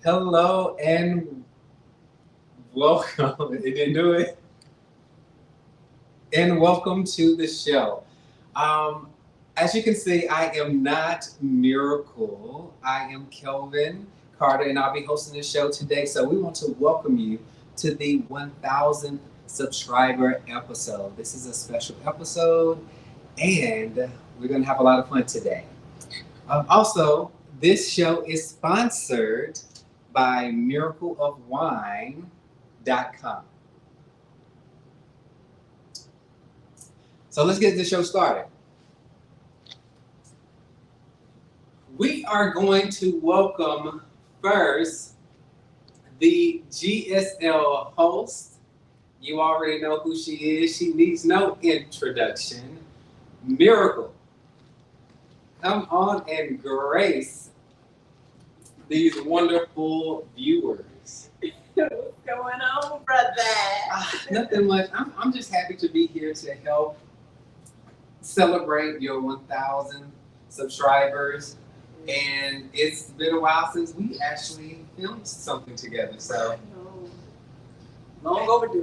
Hello and welcome. It didn't do it. And welcome to the show. Um, as you can see, I am not Miracle. I am Kelvin Carter, and I'll be hosting the show today. So we want to welcome you to the 1000th subscriber episode. This is a special episode, and we're going to have a lot of fun today. Also, this show is sponsored by miracleofwine.com. So let's get the show started. We are going to welcome first the GSL host. You already know who she is. She needs no introduction. Miracle. Come on and grace these wonderful viewers. What's going on, brother? Nothing much. I'm just happy to be here to help celebrate your 1,000 subscribers. And it's been a while since we actually filmed something together. So, long overdue.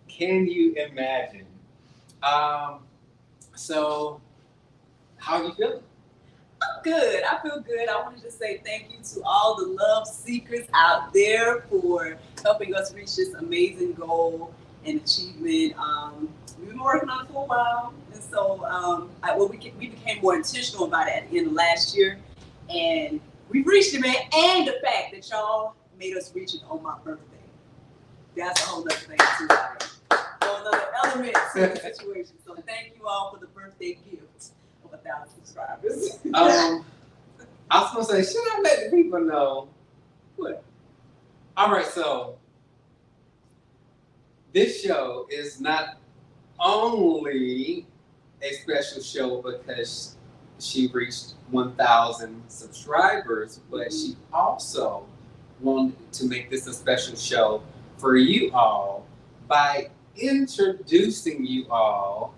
Can you imagine? So, how are you feeling? I'm good. I feel good. I wanted to say thank you to all the love seekers out there for helping us reach this amazing goal and achievement. We've been working on it for a while, and so we became more intentional about it at the end of last year, and we've reached it, man. And the fact that y'all made us reach it on my birthday. That's a whole other thing too. A whole other element to the situation. So thank you all for the birthday gift of 1,000 subscribers. I was gonna say, should I let the people know? What? All right, so this show is not only a special show because she reached 1,000 subscribers, but she also wanted to make this a special show for you all by introducing you all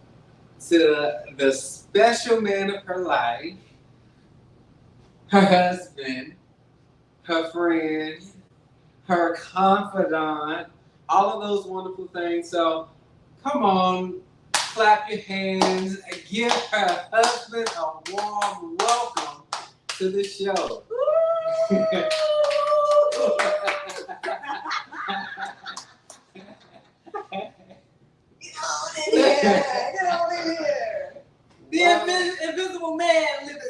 to the special man of her life, her husband, her friend, her confidant, all of those wonderful things. So come on, clap your hands, give her husband a warm welcome to the show. Get on in here. The invisible man living.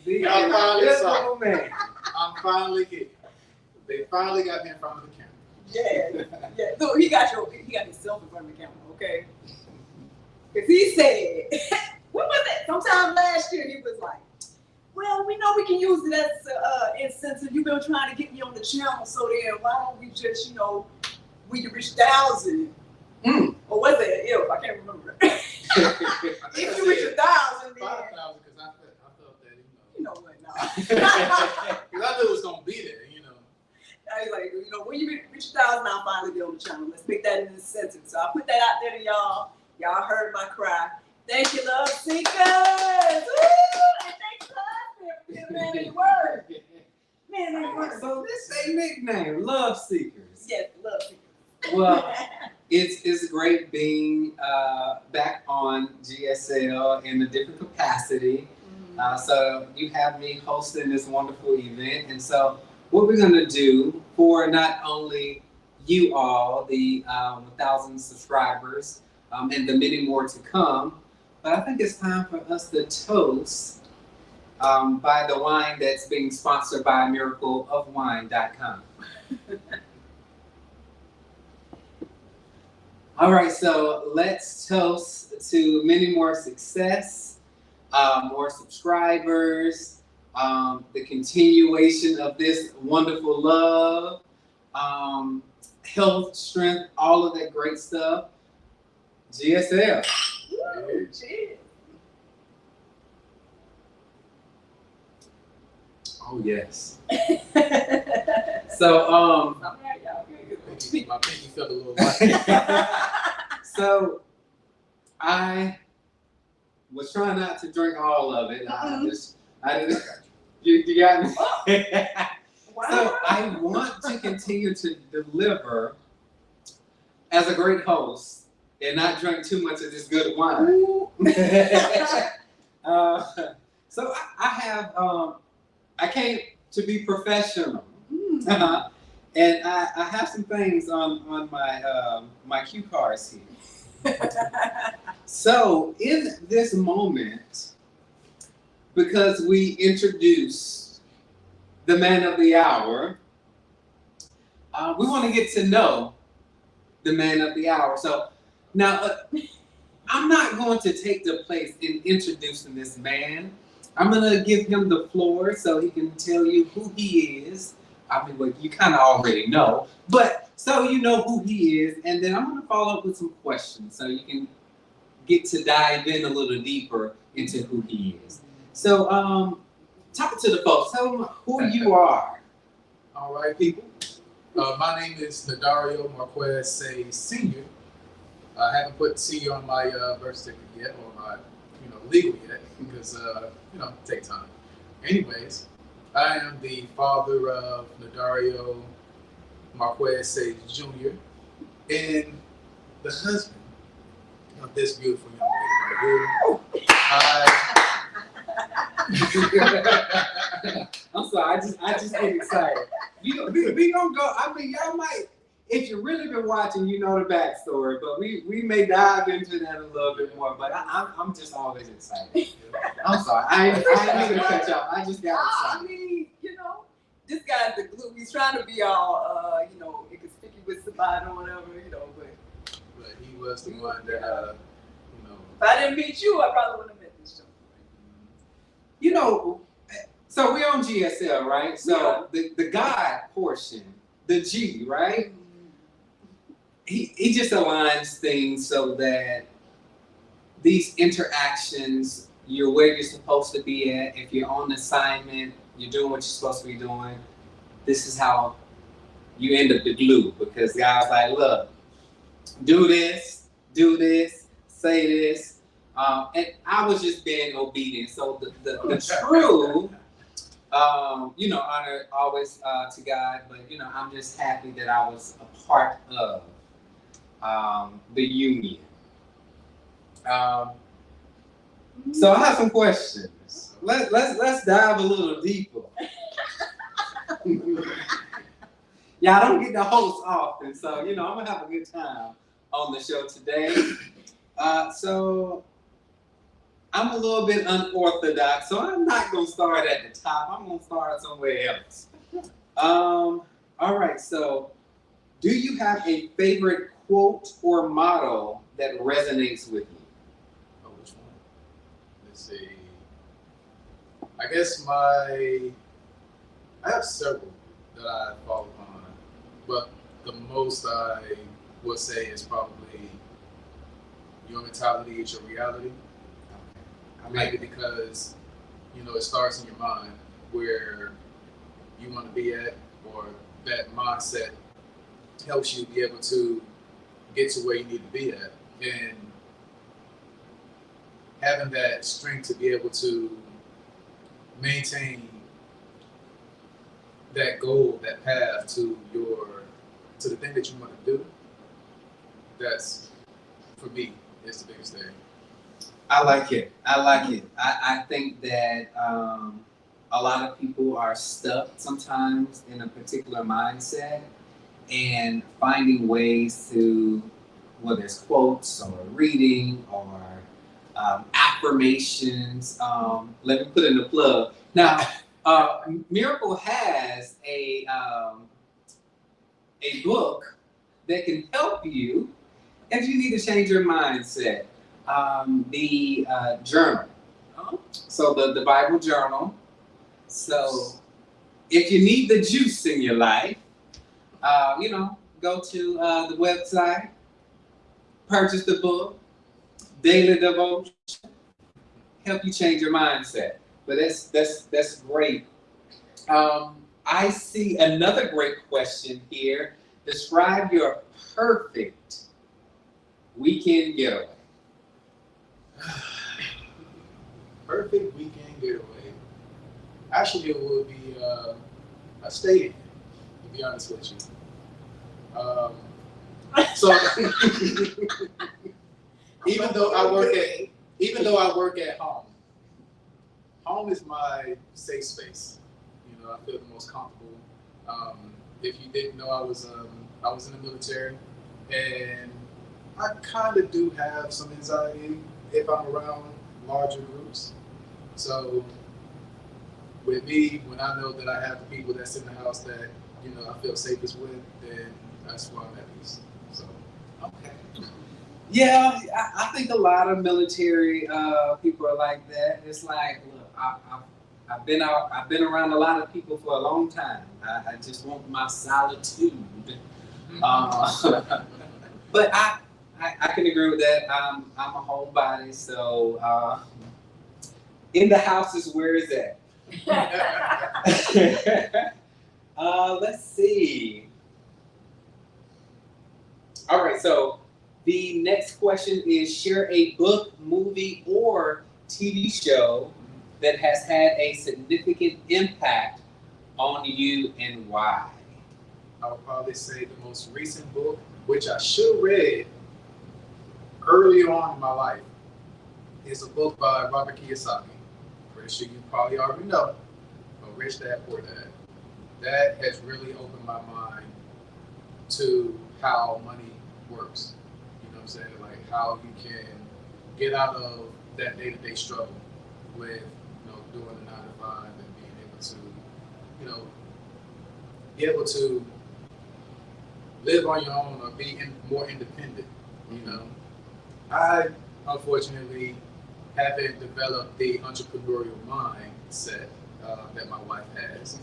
The Y'all finally invisible man. I'm finally here. They finally got me in front of the camera. Yeah. So he got himself in front of the camera, okay? Because he said, what was it? Sometime last year he was like, well, we know we can use it as incentive. You've been trying to get me on the channel, so then why don't we just, we can reach 1,000? Or was it if? I can't remember. If you reach 1,000, then 5,000 because I felt that, you know what? No. Because I knew it was gonna be there, I was like, when you reach 1,000, I'll finally be on the channel. Let's make that an incentive. So I put that out there to y'all. Y'all heard my cry. Thank you, love seekers. Woo! And thanks to us for being a man of your word. Man of your word. So this a nickname, Love Seekers. Yes, love seekers. Well, it's great being back on GSL in a different capacity. So you have me hosting this wonderful event. And so what we're going to do for not only you all, the 1,000 subscribers, and the many more to come, but I think it's time for us to toast by the wine that's being sponsored by miracleofwine.com. All right, so let's toast to many more success, more subscribers, the continuation of this wonderful love, health, strength, all of that great stuff. GSL. Woo, cheers. Oh yes. So All right, y'all. My pinky felt a little light. so I was trying not to drink all of it. I didn't. You got me. So I want to continue to deliver as a great host and not drink too much of this good wine. So I have I came to be professional, and I have some things on my my cue cards here. So in this moment, because we introduced the man of the hour, we want to get to know the man of the hour. So now I'm not going to take the place in introducing this man. I'm going to give him the floor so he can tell you who he is. I mean, well, you kind of already know, but so you know who he is, and then I'm going to follow up with some questions so you can get to dive in a little deeper into who he is. So, talk to the folks. Tell them who you are. All right, people. My name is Nadario Marquez Say Sr. I haven't put senior on my birth certificate yet, or my, legal yet, because take time. Anyways, I am the father of Nadario Marquez Say Jr. and the husband of this beautiful young lady right here. I'm sorry, I just get excited. We gonna go. I mean, y'all might, if you've really been watching, you know the backstory, but we may dive into that a little bit more. But I'm just always excited. I'm sorry, I ain't gonna cut y'all. I just got excited. I mean, this guy's the glue. He's trying to be all, inconspicuous about it or whatever, But he was the one that, If I didn't meet you, I probably wouldn't have met this show. So we're on GSL, right? So the God portion, the G, right? He just aligns things so that these interactions, you're where you're supposed to be at. If you're on assignment, you're doing what you're supposed to be doing. This is how you end up the glue, because God's like, look, do this, say this. And I was just being obedient. So the true, honor always to God, but I'm just happy that I was a part of the union. So I have some questions. Let's dive a little deeper. Yeah, I don't get to host often, so I'm gonna have a good time on the show today. So I'm a little bit unorthodox, so I'm not gonna start at the top. I'm gonna start somewhere else. All right. So, do you have a favorite quote or motto that resonates with you? Oh, which one? Let's see. I guess I have several that I fall upon, but the most I would say is probably your mentality is your reality. Maybe because, it starts in your mind where you want to be at, or that mindset helps you be able to get to where you need to be at. And having that strength to be able to maintain that goal, that path to the thing that you want to do, that's, for me, is the biggest thing. I like it. I think that a lot of people are stuck sometimes in a particular mindset, and finding ways to, whether it's quotes or reading or affirmations. Let me put in the plug. Now, Miracle has a book that can help you if you need to change your mindset. The journal. So the Bible journal. So if you need the juice in your life, go to the website, purchase the book, daily devotion, help you change your mindset. But that's great. I see another great question here. Describe your perfect weekend getaway. Perfect weekend getaway. Actually, it would be I stay in, to be honest with you. So even though I work at home is my safe space. You know, I feel the most comfortable. If you didn't know, I was in the military, and I kind of do have some anxiety if I'm around larger groups. So with me, when I know that I have the people that's in the house that, you know, I feel safest with, then that's why I'm at peace. So Okay. Yeah, I think a lot of military people are like that. It's like, look, I've been around a lot of people for a long time. I just want my solitude. But I can agree with that. I'm a homebody, so in the house is where is that? Let's see. All right, so the next question is share a book, movie, or TV show that has had a significant impact on you and why. I would probably say the most recent book, which I should have read early on in my life, is a book by Robert Kiyosaki. Pretty sure you probably already know, but Rich Dad Poor Dad. That has really opened my mind to how money works. You know what I'm saying? Like how you can get out of that day-to-day struggle with, you know, doing a 9 to 5 and being able to, you know, be able to live on your own or be more independent. You know, I unfortunately haven't developed the entrepreneurial mindset that my wife has,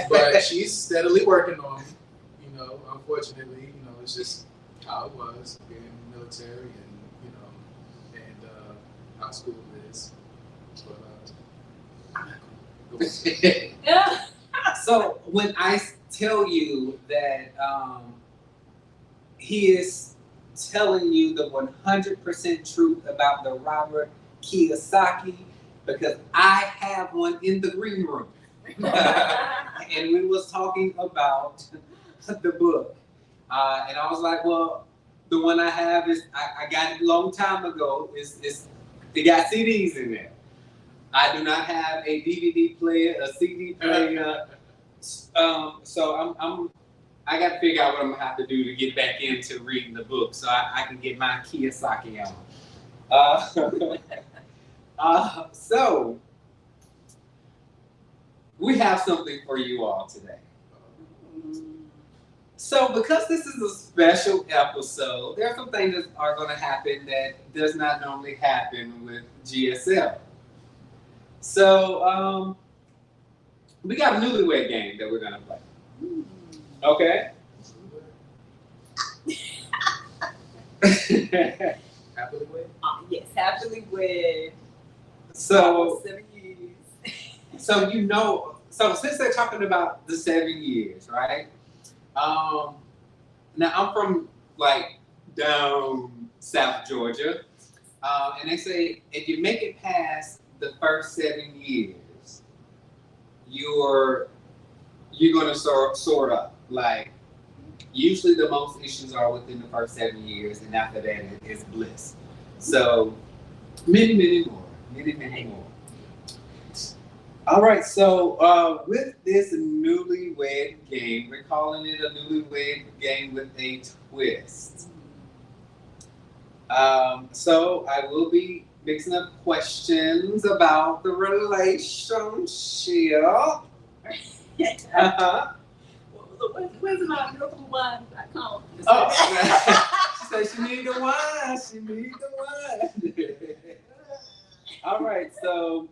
but she's steadily working on it. You know, unfortunately, you know, it's just how it was being in the military, and you know, and how school is. But I'm not gonna go. Yeah. So when I tell you that he is telling you the 100% truth about the Robert Kiyosaki, because I have one in the green room. And we was talking about the book. And I was like, well, the one I have is, I got it a long time ago, they got CDs in there. I do not have a DVD player, a CD player. So I got to figure out what I'm gonna have to do to get back into reading the book, so I can get my Kiyosaki out. So we have something for you all today. So because this is a special episode, there are some things that are going to happen that does not normally happen with GSL. So we got a newlywed game that we're going to play. Okay? Happily wed? Yes, happily wed. So 7 years. So you know, so since they're talking about the 7 years, right? Now I'm from like down South Georgia, and they say if you make it past the first 7 years, you're gonna sort up. Like usually the most issues are within the first 7 years, and after that it's bliss. So many more. All right, so with this newlywed game, we're calling it a newlywed game with a twist. So I will be mixing up questions about the relationship. Where's my miracle1.com? Oh, she said she need the wine. She need the wine. All right, so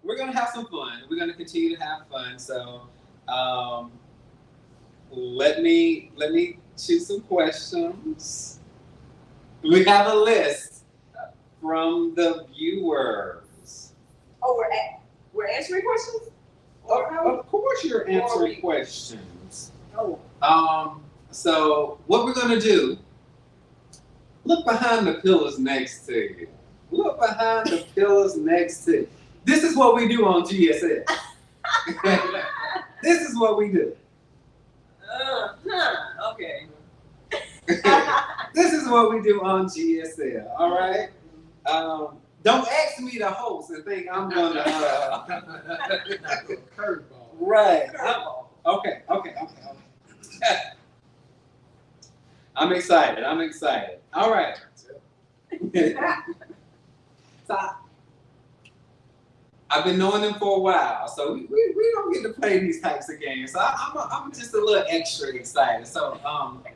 we're gonna have some fun. We're gonna continue to have fun. So let me choose some questions. We have a list from the viewers. Oh, we're answering questions? Of course, you're answering questions. Oh. So what we're gonna do? Look behind the pillars next to you. Look behind the pillars next to you. This is what we do on GSL. This is what we do. Okay. This is what we do on GSL. All right. Don't ask me to host and think I'm gonna. Curveball. Right. Curveball. Okay. I'm excited. All right. So I've been knowing them for a while, so we don't get to play these types of games. So I'm just a little extra excited. So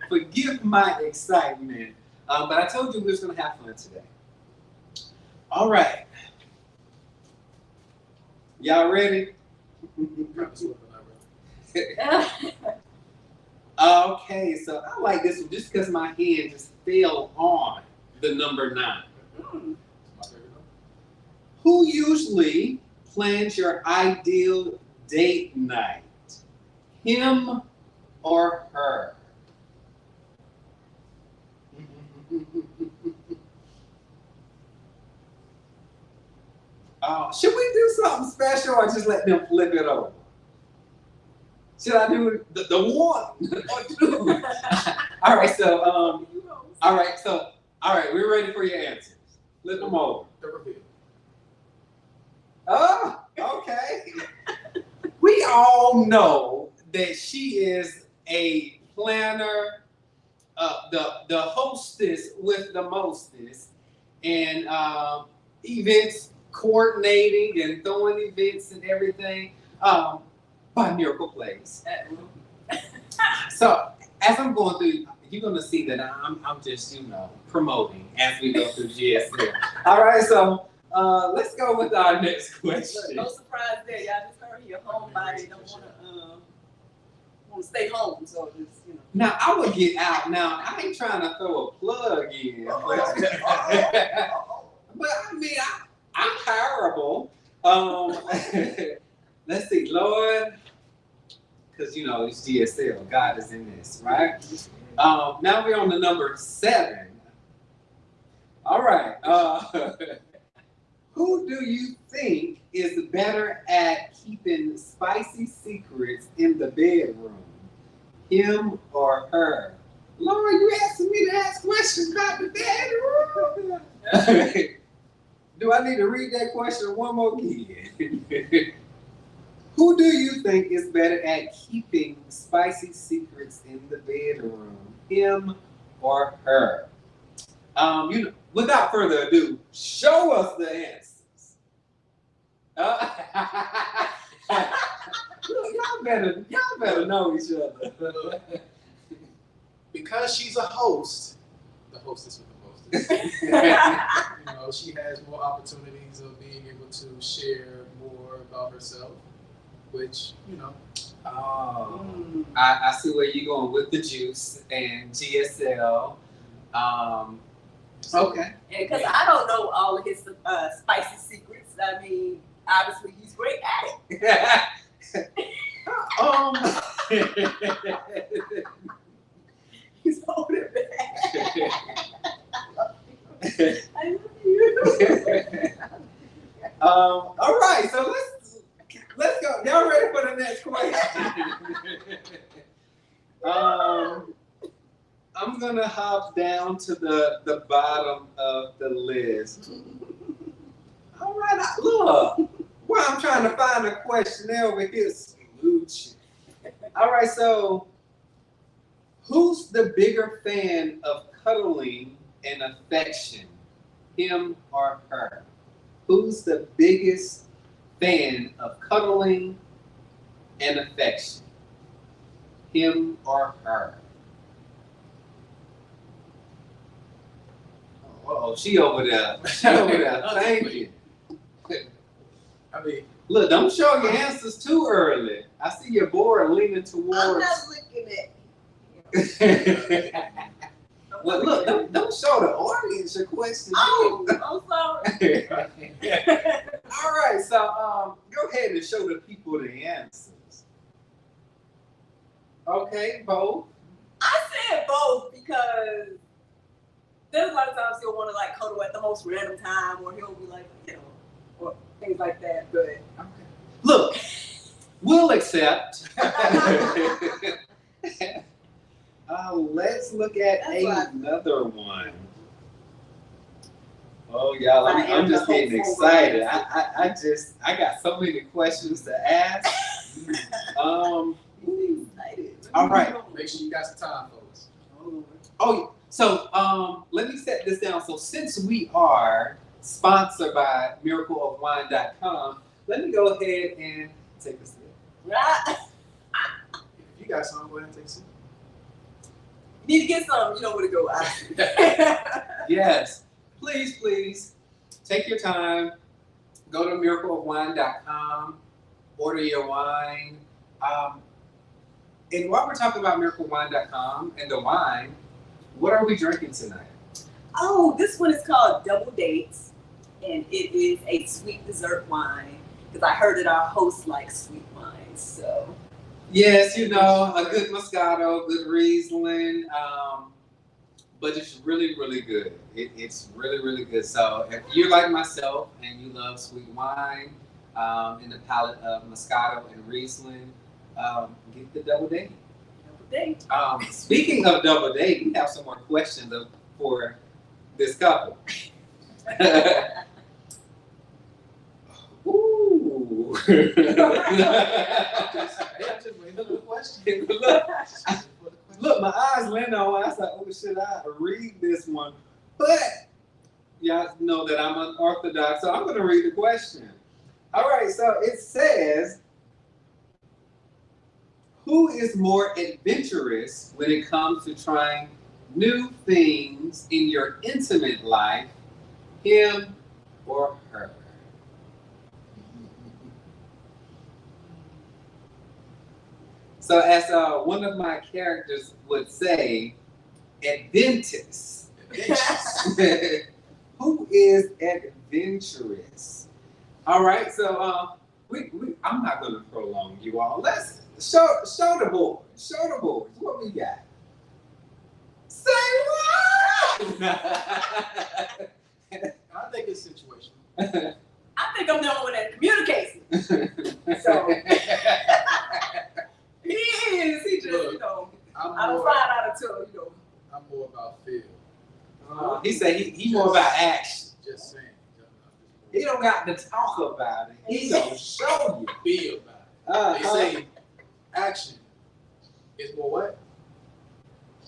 forgive my excitement, but I told you we was gonna have fun today. All right, y'all ready? Okay, so I like this one just because my hand just fell on the number 9. Who usually plans your ideal date night? Him or her? Should we do something special or just let them flip it over? Should I do the one or two? All right, we're ready for your answers. Flip them over. The reveal. Oh, okay. We all know that she is a planner, the hostess with the mostest, and events coordinating and throwing events and everything by Miracle Place. So as I'm going through, you're gonna see that I'm just promoting as we go through GSL. All right, so. Let's go with our next question. Look, no surprise there. Y'all just heard your homebody don't want to stay home, so just Now I would get out. Now I ain't trying to throw a plug in, but I mean I'm hireable. Let's see, Lord, because it's GSL. God is in this, right? Now we're on the number 7. All right. Who do you think is better at keeping spicy secrets in the bedroom? Him or her? Laura, you asking me to ask questions about the bedroom? Do I need to read that question one more again? Who do you think is better at keeping spicy secrets in the bedroom? Him or her? Without further ado, show us the answers. Look, y'all better know each other. Because she's a host, the hostess with the mostest. She has more opportunities of being able to share more about herself, which Oh, I see where you're going with the juice and GSL. Okay. Because I don't know all of his spicy secrets. I mean, obviously he's great at it. He's holding back. I love you. All right, so let's go. Y'all ready for the next question? I'm gonna hop down to the bottom of the list. All right, look. Well, I'm trying to find a question over here. Smooch. All right, so who's the bigger fan of cuddling and affection? Him or her? Who's the biggest fan of cuddling and affection? Him or her? Oh, she over there. Thank you. I mean, Look, don't show your answers too early. I see your board leaning towards. I'm not looking at Well, look, don't show the audience your question. Oh, I'm sorry. All right, so go ahead and show the people the answers. Okay, both. I said both because there's a lot of times he'll want to cuddle at the most random time, or he'll be or things like that. But Look, We'll accept. Let's look at That's right. another one. Oh, y'all, I I'm am just the getting hopeful excited. one. I got so many questions to ask. Excited. All right. Make sure you got some time, folks. Oh, so let me set this down. So since we are sponsored by miracleofwine.com, let me go ahead and take a sip. Right. If you got some, go ahead and take some. You need to get some. You know where to go. Yes, please take your time. Go to miracleofwine.com, order your wine. And while we're talking about miracleofwine.com and the wine, what are we drinking tonight? Oh, this one is called Double Dates, and it is a sweet dessert wine because I heard that our host likes sweet wines. So Yes, you know, a good Moscato, good Riesling, but it's really good. It's really good. So if you're like myself and you love sweet wine, in the palette of Moscato and Riesling, get the Double Date. Double Date. Speaking of Double Date, we have some more questions for this couple. Ooh. Hey, I'm just waiting for the question. Look, my eyes landed on one. I was like, oh, should I read this one? But y'all know that I'm unorthodox, so I'm going to read the question. All right, so it says, who is more adventurous when it comes to trying new things in your intimate life, him or her? So as one of my characters would say, adventus. Who is adventurous? All right, so I'm not going to prolong you all. Let's show the board. Show the board. What we got? Say what? I think it's situational. I think I'm the only one that communicates. So he is. He just, Look, you know, I'm out of more, 5 out of 2, you know. I'm more about feel. He said he more about action. Just saying. He don't got to talk about it. He gonna show you. Feel about it. They say action is more what?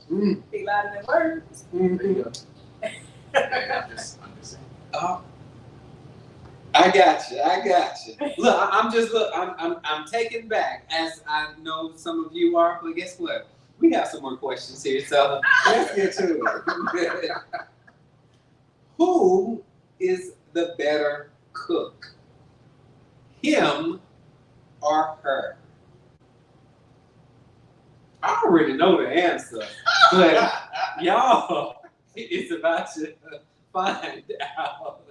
Be louder than words. There you go. Hey, I'm just saying. I got you. Look, I'm taken back, as I know some of you are. But guess what? We have some more questions here, so let's get to it. Who is the better cook, him or her? I already know the answer, but y'all, it's about to find out.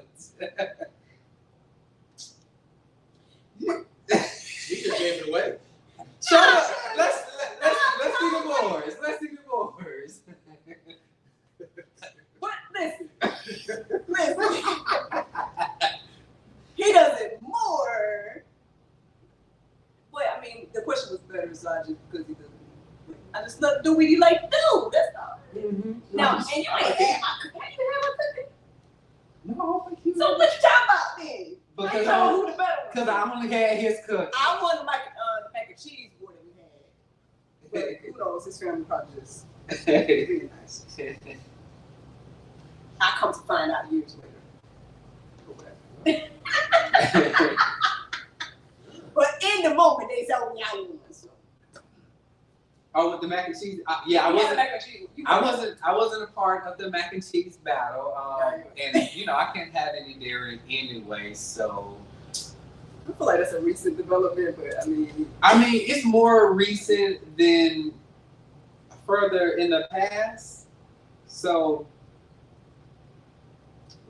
You just gave it away. Shut up. Let's see the boards. Let's see the boards. What? Listen. He does it more. But I mean, the question was better, so I just because he doesn't. I just not do what he like to do. That's all. Mm-hmm. Now, and you ain't had my cooking. No, I think you. So what you talking about then? I know who the better one. Because I only had his cooking. I wanted like the mac and cheese board that we had. But who knows? His family probably just really nice. I come to find out years later. But in the moment, they said, "Oh, yeah, I won." So. Oh, with the mac and cheese. I wasn't a part of the mac and cheese battle. And you know, I can't have any dairy anyway, so. I feel like that's a recent development, but I mean, it's more recent than further in the past. So.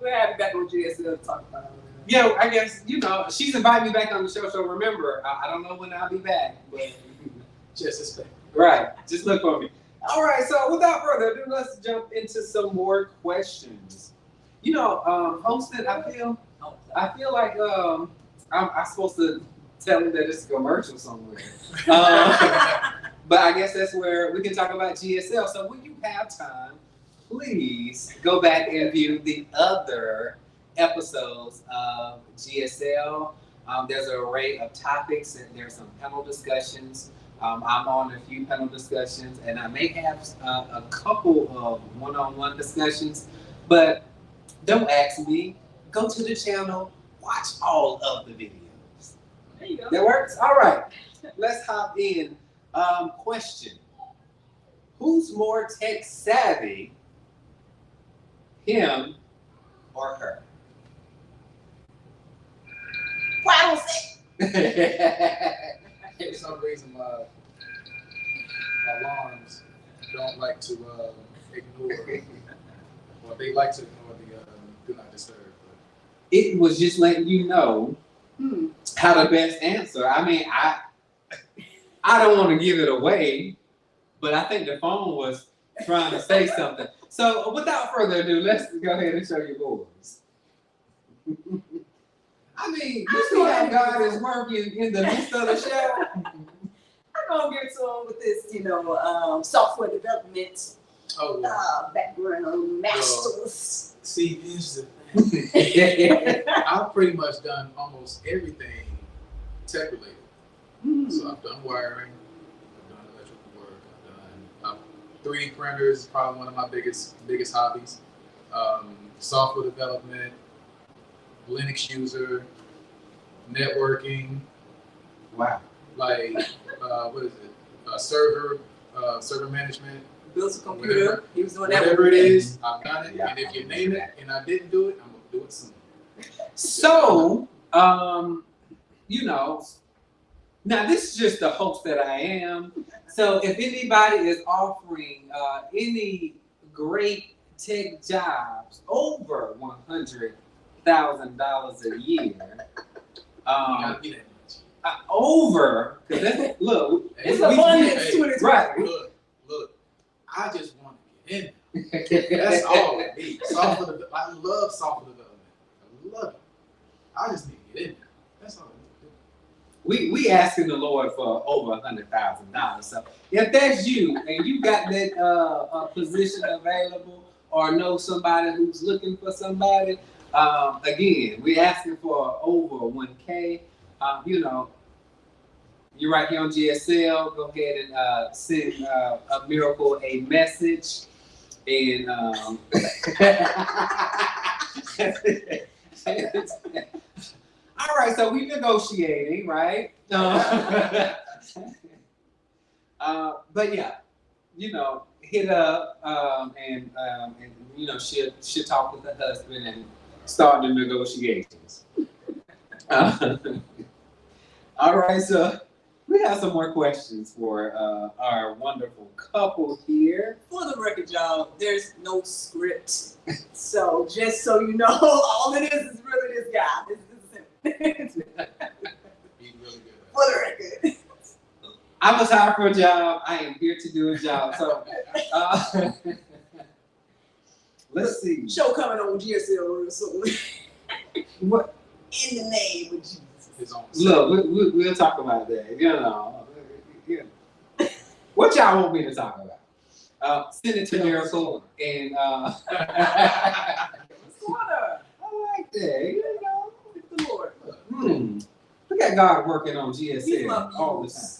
We'll have you back on GSL to talk about it. Yeah, I guess, you know, she's invited me back on the show, so remember, I don't know when I'll be back, but. Just expect. Right, just look for me. All right, so without further ado, let's jump into some more questions. You know, hosting, I feel like I'm supposed to Tell them that it's a commercial somewhere. But I guess that's where we can talk about GSL. So when you have time, please go back and view the other episodes of GSL. There's an array of topics and there's some panel discussions. I'm on a few panel discussions and I may have a couple of one-on-one discussions, but don't ask me. Go to the channel, watch all of the videos. There you go. That works? All right. Let's hop in. Question. Who's more tech savvy, him or her? Why don't say? For some reason, my alarms don't like to ignore, or they like to ignore the do not disturb. It was just letting you know how to best answer. I mean, I don't want to give it away, but I think the phone was trying to say something. So without further ado, let's go ahead and show your boys. I mean, you see how God is working in the midst of the show? I'm gonna get to him with this, software development background masters. See, here's the thing. I've pretty much done almost everything tech related. So I've done wiring, I've done electrical work, I've done 3D printers is probably one of my biggest hobbies. Software development, Linux user, networking, Wow. like what is it? Server management. Built a computer. Whatever. He was doing that. Whatever it is, I've done it. Yeah. And if you name it and I didn't do it, I'm gonna do it soon. So, now this is just the host that I am. So if anybody is offering any great tech jobs over $100,000 a year, Gotta get that much. over, 'cause that's, look, It's we- abundance hey, to it. right. Look, I just want to get in there. That's all it needs. I love software development. I love it. I just need to get in there. That's all I need we asking the Lord for over $100,000. So if that's you and you got that position available or know somebody who's looking for somebody, again, we asking for over 1K. You're right here on GSL. Go ahead and send a miracle a message. And all right, so we negotiating, right? But yeah, hit up and she'll talk with the husband and start the negotiations. All right, so we have some more questions for our wonderful couple here. For the record, y'all, there's no script. So just so you know, all it is really this guy. This is him. He's really good. For the record. I was hired for a job. I am here to do a job. So let's see. Show coming on GSL real soon. What? In the name of Jesus. His own. Look, we'll talk about that. What y'all want me to talk about? Send it to Miracle and What's going on? I like that. It's the Lord. Look at God working on He's GSL my all the muse. time.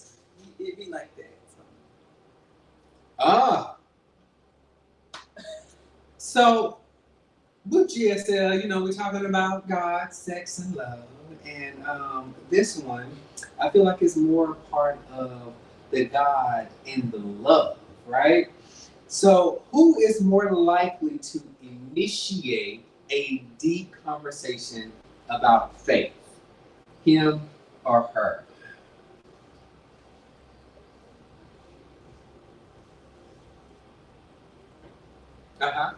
It'd be like that. So with GSL, we're talking about God, sex, and love. And this one, I feel like it's more part of the God and the love, right? So who is more likely to initiate a deep conversation about faith? Him or her? Uh-huh.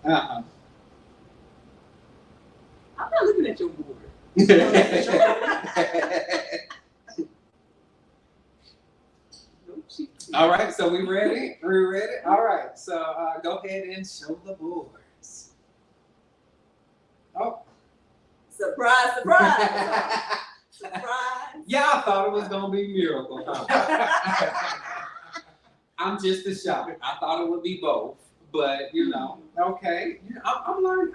Uh-huh. I'm not looking at your board. All right, so we ready? We ready? All right, so go ahead and show the boards. Oh. Surprise, surprise. Surprise. Y'all thought it was gonna be Miracle, huh? I'm just a shock. I thought it would be both, but you know, okay. I'm learning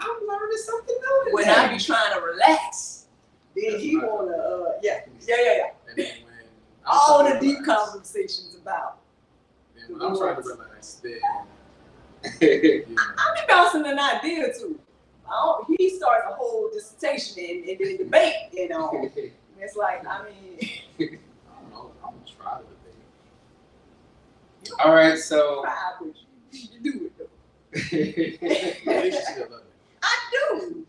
something new When today. I be trying to relax, then he wanna, yeah. And then when I'm All trying the to deep relax, conversations about. then when I'm trying to relax, then you know, I be bouncing an idea too. He starts a whole dissertation and then debate, you know. It's like, I mean, I don't know. I'm gonna try to debate. All right, so try, but you do it though. At least you still love it. I do.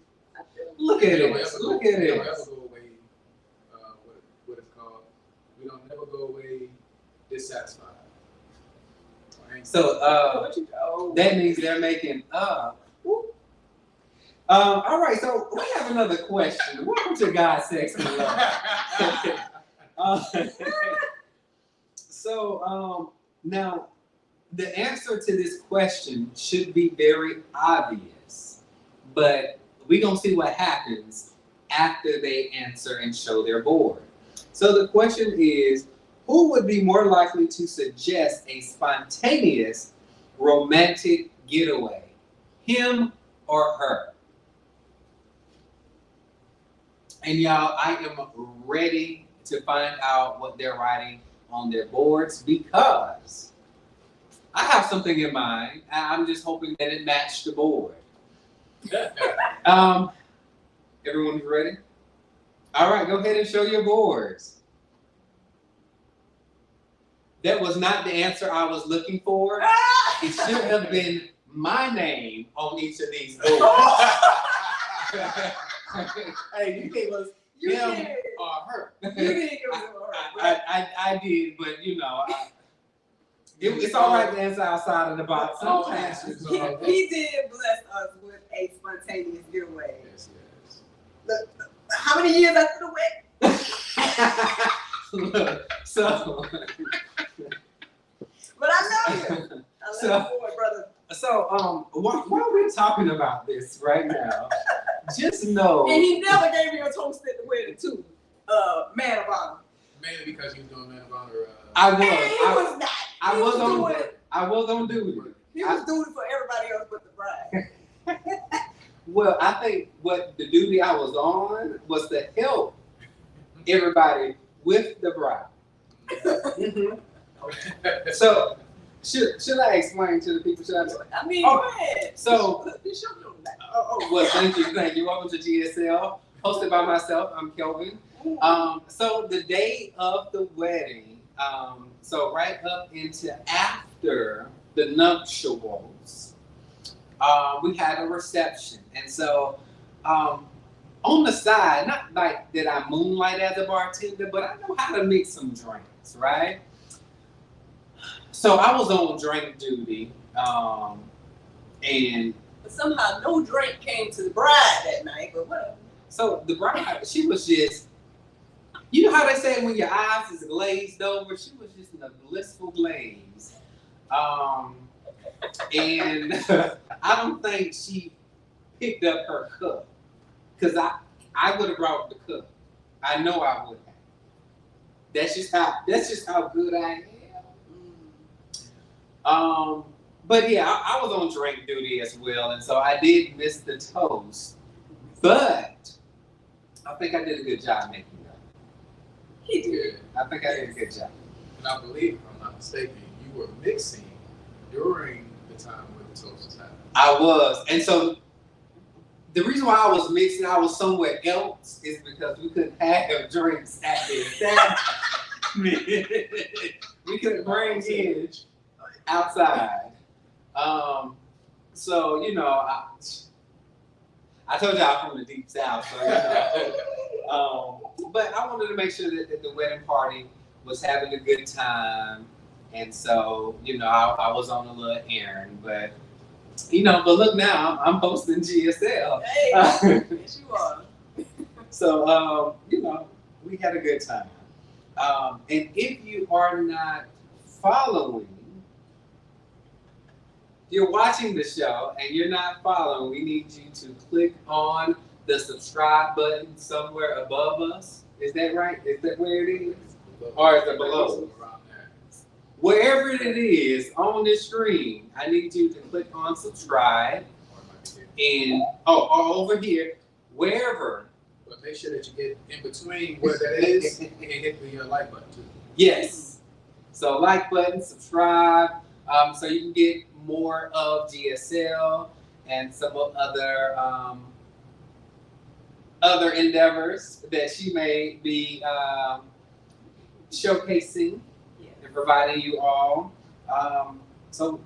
look at We don't it. ever Look go- at we don't it. ever go away. What it's called? We don't never go away dissatisfied. Right? So What you oh. that means they're making all right, so we have another question. Welcome to God, Sex, and Love. So now the answer to this question should be very obvious, but we're gonna see what happens after they answer and show their board. So the question is, who would be more likely to suggest a spontaneous romantic getaway, him or her? And y'all, I am ready to find out what they're writing on their boards because I have something in mind. I'm just hoping that it matched the board. Everyone's ready? All right, go ahead and show your boards. That was not the answer I was looking for. It should have been my name on each of these boards. Hey, you gave us You him did. or her. You did give us a word. I did, but you know, it's all right to answer outside of the box All sometimes. answers He, are he did bless us with a spontaneous getaway. yes, yes. Look, how many years after the wedding? Look, so, But I love you. I love So- you for it, brother. while we're talking about this right now, just know. And he never gave me a toast at the wedding too. Man of honor. Mainly because he was doing Man of Honor. I And he was. was not. I He was on. doing it. I was on duty. He was doing it for everybody else but the bride. Well, I think what the duty I was on was to help everybody with the bride. Mhm. So, should I explain to the people? Should I? I mean, Oh, go ahead. so- This your little back. Well, thank you. Welcome to GSL, hosted by myself. I'm Kelvin. So the day of the wedding, so right up into after the nuptials, we had a reception, and so on the side, not like that I moonlight as a bartender, but I know how to mix some drinks, right? So I was on drink duty, and But somehow no drink came to the bride that night, but whatever. so the bride, she was just, you know how they say when your eyes is glazed over? She was just in a blissful glaze. And I don't think she picked up her cup. Because I would have brought the cup. I know I would have. That's just how good I am. But yeah, I was on drink duty as well, and so I did miss the toast. But I think I did a good job making that. He did. Yeah. I think I did a good job. And I believe, if I'm not mistaken, you were mixing during the time when the toast was happening. I was, and so the reason why I was mixing, I was somewhere else, is because we couldn't have drinks at the establishment. We couldn't bring in outside. So you know, I told y'all I'm from the deep south, so you know. But I wanted to make sure that the wedding party was having a good time, and so you know, I was on a little errand, but. You know, but look now, I'm hosting GSL. Hey, yes you are. So, you know, we had a good time. And if you are not following, you're watching the show and you're not following, we need you to click on the subscribe button somewhere above us. Is that right? Is that where it is? Or is it below? Around there. Wherever it is on this screen, I need you to click on subscribe. Or it might be here. And or over here, wherever. But make sure that you get in between where that is and hit the like button too. Yes. So like button, subscribe, so you can get more of GSL and some of other endeavors that she may be showcasing Yeah. and providing you all. So,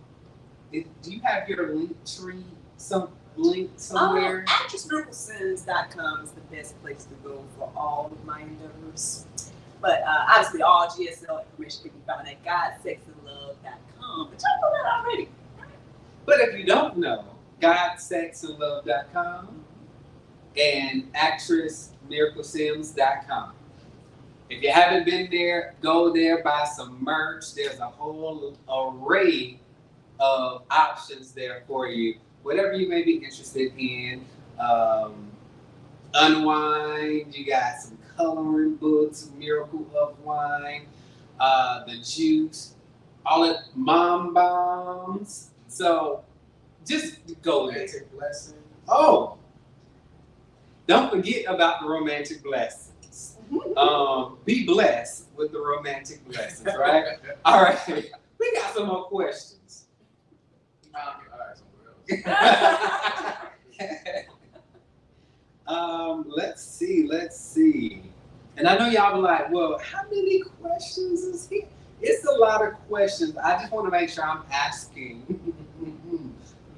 do you have your link tree? Some link somewhere? ActressMiraclesims.com is the best place to go for all of my endeavors. But obviously, all GSL information can be found at GodSexAndLove.com. But y'all know that already. But if you don't know, GodSexAndLove.com and ActressMiraclesims.com. If you haven't been there, go there, buy some merch. There's a whole array of options there for you. Whatever you may be interested in. Unwind, you got some coloring books, Miracle of Wine, the juice, all the mom bombs. So just go there. Romantic blessings. Oh, don't forget about the romantic blessings. Be blessed with the romantic blessings, right? All right, we got some more questions. All right, somewhere else. Let's see. And I know y'all be like, well, how many questions is here? It's a lot of questions. I just want to make sure I'm asking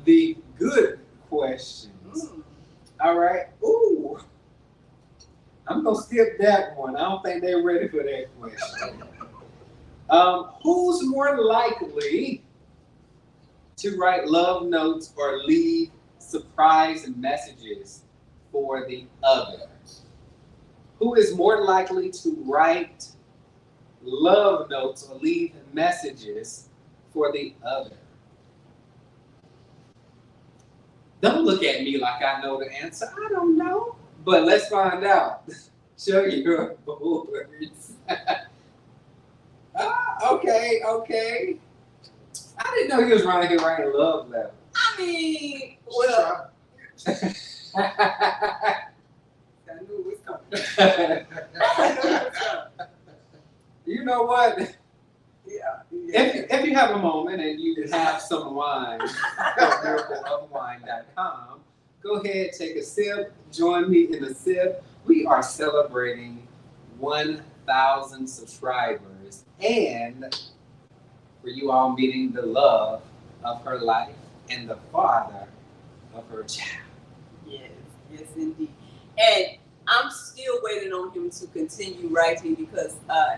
the good questions. All right. Ooh. I'm going to skip that one. I don't think they're ready for that question. Who's more likely to write love notes or leave surprise messages for the other? Who is more likely to write love notes or leave messages for the other? Don't look at me like I know the answer. I don't know. But let's find out. Show your boards. Okay. I didn't know he was around here writing love letters. I mean, well, I knew it was coming. You know what? Yeah. If you have a moment and you have some wine from miracleofwine.com, go ahead, take a sip, join me in a sip. We are celebrating 1,000 subscribers and for you all meeting the love of her life and the father of her child. Yes, indeed. And I'm still waiting on him to continue writing because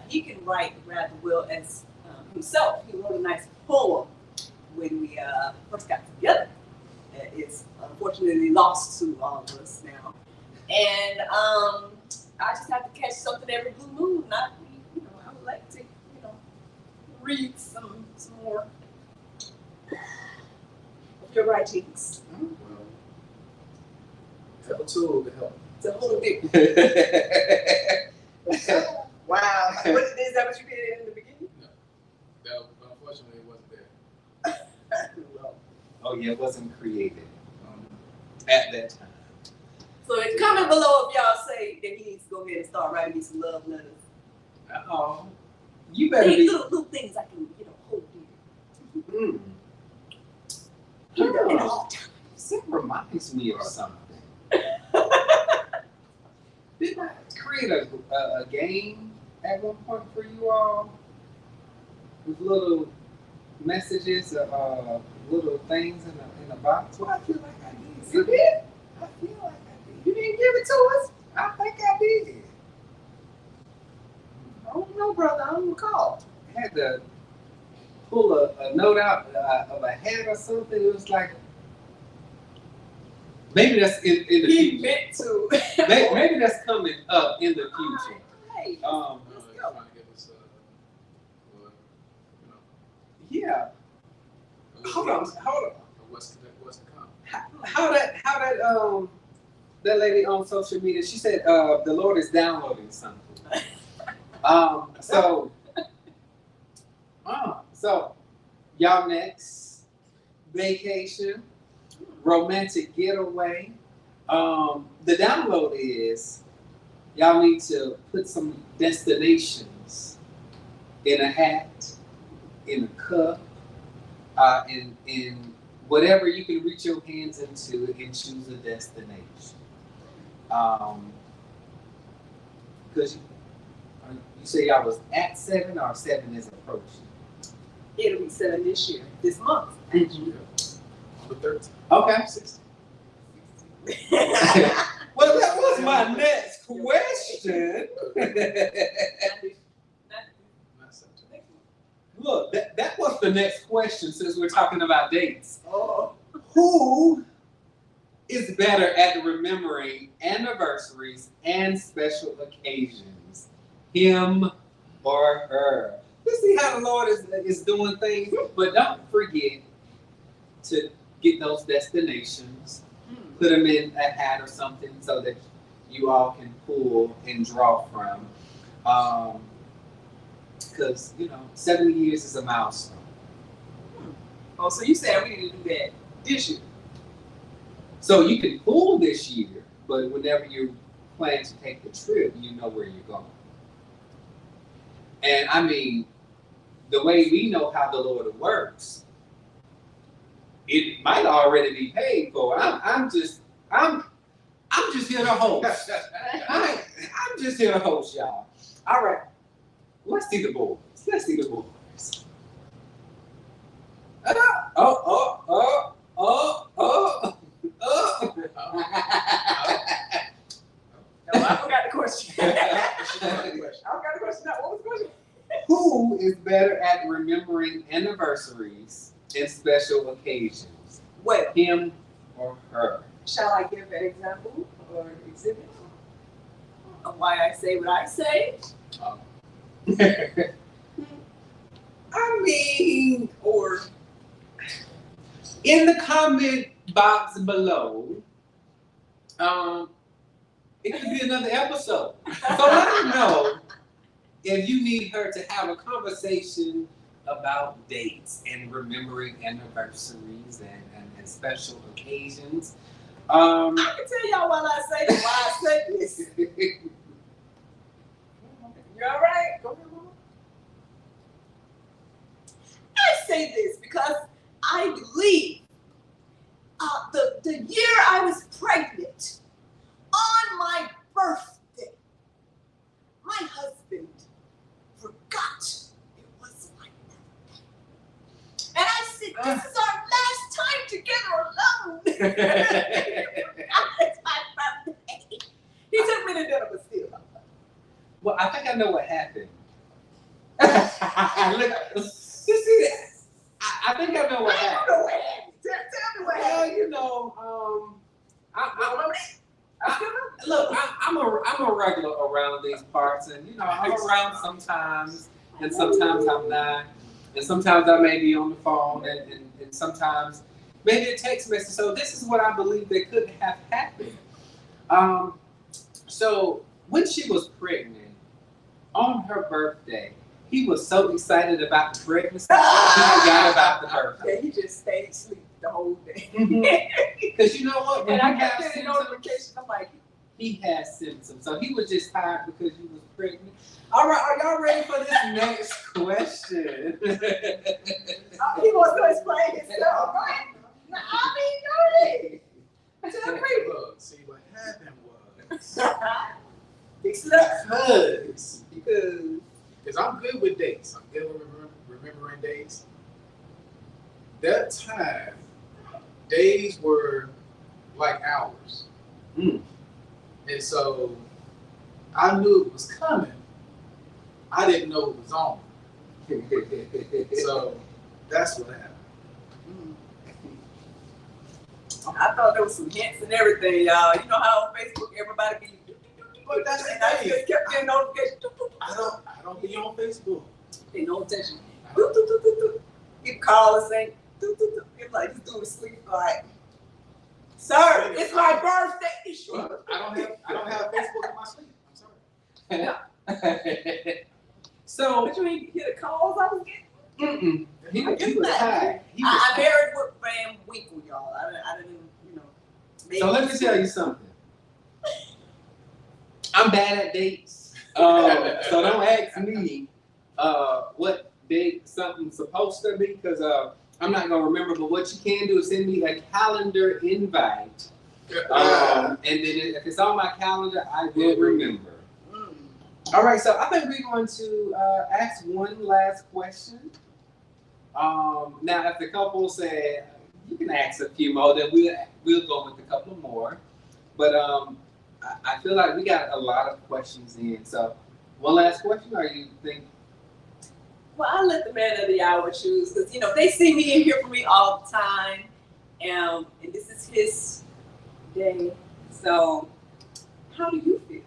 he can write rather well as himself. He wrote a nice poem when we first got together. It's unfortunately lost to all of us now. And I just have to catch something every blue moon. I would like to, read some more of your writings. Well, have a tool to help. It's a whole big. Wow. Is that what you did in the beginning? No. That, unfortunately, it wasn't there. Well, Oh yeah, it wasn't created at that time. so it's comment below if y'all say that he needs to go ahead and start writing me some love letters. Oh, you better be. Little things I can, hold dear. Mm. At all times. That reminds me of something. Didn't I create a game at one point for you all with little messages, little things in a box? Well, I feel like I did. You did? I feel like I did. You didn't give it to us? I think I did. I don't know, brother. I don't recall. I had to pull a note out of a hat or something. It was like, maybe that's in the He future. meant to. Maybe that's coming up in the future. Hey, Trying to give us Yeah. Hold on. what's to come. How that that lady on social media. She said the Lord is downloading something. So y'all next vacation, romantic getaway. The download is y'all need to put some destinations in a hat, in a cup, in whatever you can reach your hands into and choose a destination. Because you say y'all was at 7 or 7 is approaching? It'll be 7 this year, this month. On the 13th. Okay. 16th. Well, that was my next question. Not September. Look, that was the next question since we're talking about dates. Oh. Who is better at remembering anniversaries and special occasions? Him or her? You see how the Lord is doing things? But don't forget to get those destinations, put them in a hat or something so that you all can pull and draw from. Because, 70 years is a milestone. Oh, so you said we need to do that this year? So you can pull this year, but whenever you plan to take the trip, you know where you're going. And I mean, the way we know how the Lord works, it might already be paid for. I'm just here to host. I'm just here to host, y'all. All right, let's see the boys. No, I forgot the question. I forgot the question. Now, what was the question? Who is better at remembering anniversaries and special occasions? Well, Him or her? shall I give an example or exhibit of why I say what I say? I mean, Or in the comment box below, it could be another episode. So let her know if you need her to have a conversation about dates and remembering anniversaries and special occasions. I can tell y'all why I say this. You all right? Go ahead, Mama. I say this because I believe the year I was pregnant, on my birthday, my husband forgot it was my birthday. And I said, this is our last time together alone. It's my birthday. He took me to dinner, but still. Well, I think I know what happened. Look, you see that? I think I know what I happened. don't know what happened. Tell me what happened. I'm a regular around these parts, and I'm around sometimes, and sometimes I'm not, and sometimes I may be on the phone, and sometimes maybe a text message. So this is what I believe that could have happened. So when she was pregnant, on her birthday, he was so excited about the pregnancy, he forgot about the birthday. Yeah, he just stayed asleep the whole day. Because you know what? When And I you kept have getting symptoms, notifications. I'm like, he has symptoms. So he was just tired because you was pregnant. All right, are y'all ready for this next question? he wants to explain himself, right? I mean, go ahead. Tell me. Look, see what happened was Fix it up. because I'm good with dates. I'm good with remembering dates. That time, days were like hours. Mm. And so I knew it was coming. I didn't know it was on. So that's what happened. I thought there was some hints and everything, y'all. You know how on Facebook everybody be. But that's the and I thing. just kept getting notifications. I don't be on Facebook. Pay no attention. You call and say, it's like just do it sleep. Like, Sir, it's my birthday. Well, I don't have Facebook in my sleep. I'm sorry. So, But you ain't hear the calls I was getting? he was high. He was I high. married with Van Winkle, y'all. I didn't, you know. Maybe. So let me tell you something. I'm bad at dates. So don't ask me what date something's supposed to be, because I'm not gonna remember. But what you can do is send me a calendar invite, and then if it's on my calendar, I will remember. All right, so I think we're going to ask one last question. Now, if the couple said you can ask a few more, then we'll go with a couple more. But I feel like we got a lot of questions in. So, one last question, or you think? Well, I'll let the man of the hour choose, because, you know, they see me and hear from me all the time. And this is his day. So, how do you feel?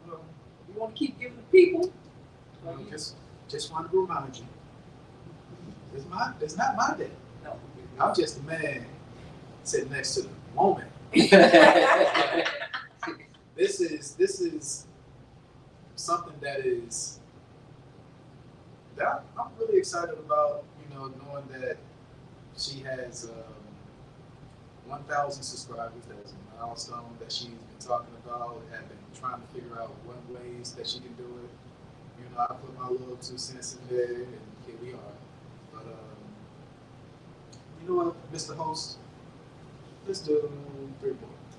You want to keep giving the people? Just want to remind you, it's not my day. No. I'm just a man sitting next to the woman. This is something that I'm really excited about. You know, knowing that she has 1,000 subscribers. That was a milestone that she's been talking about. Have been trying to figure out what ways that she can do it. You know, I put my little 2 cents in there, and here we are. But you know what, Mr. Host, let's do 3 more.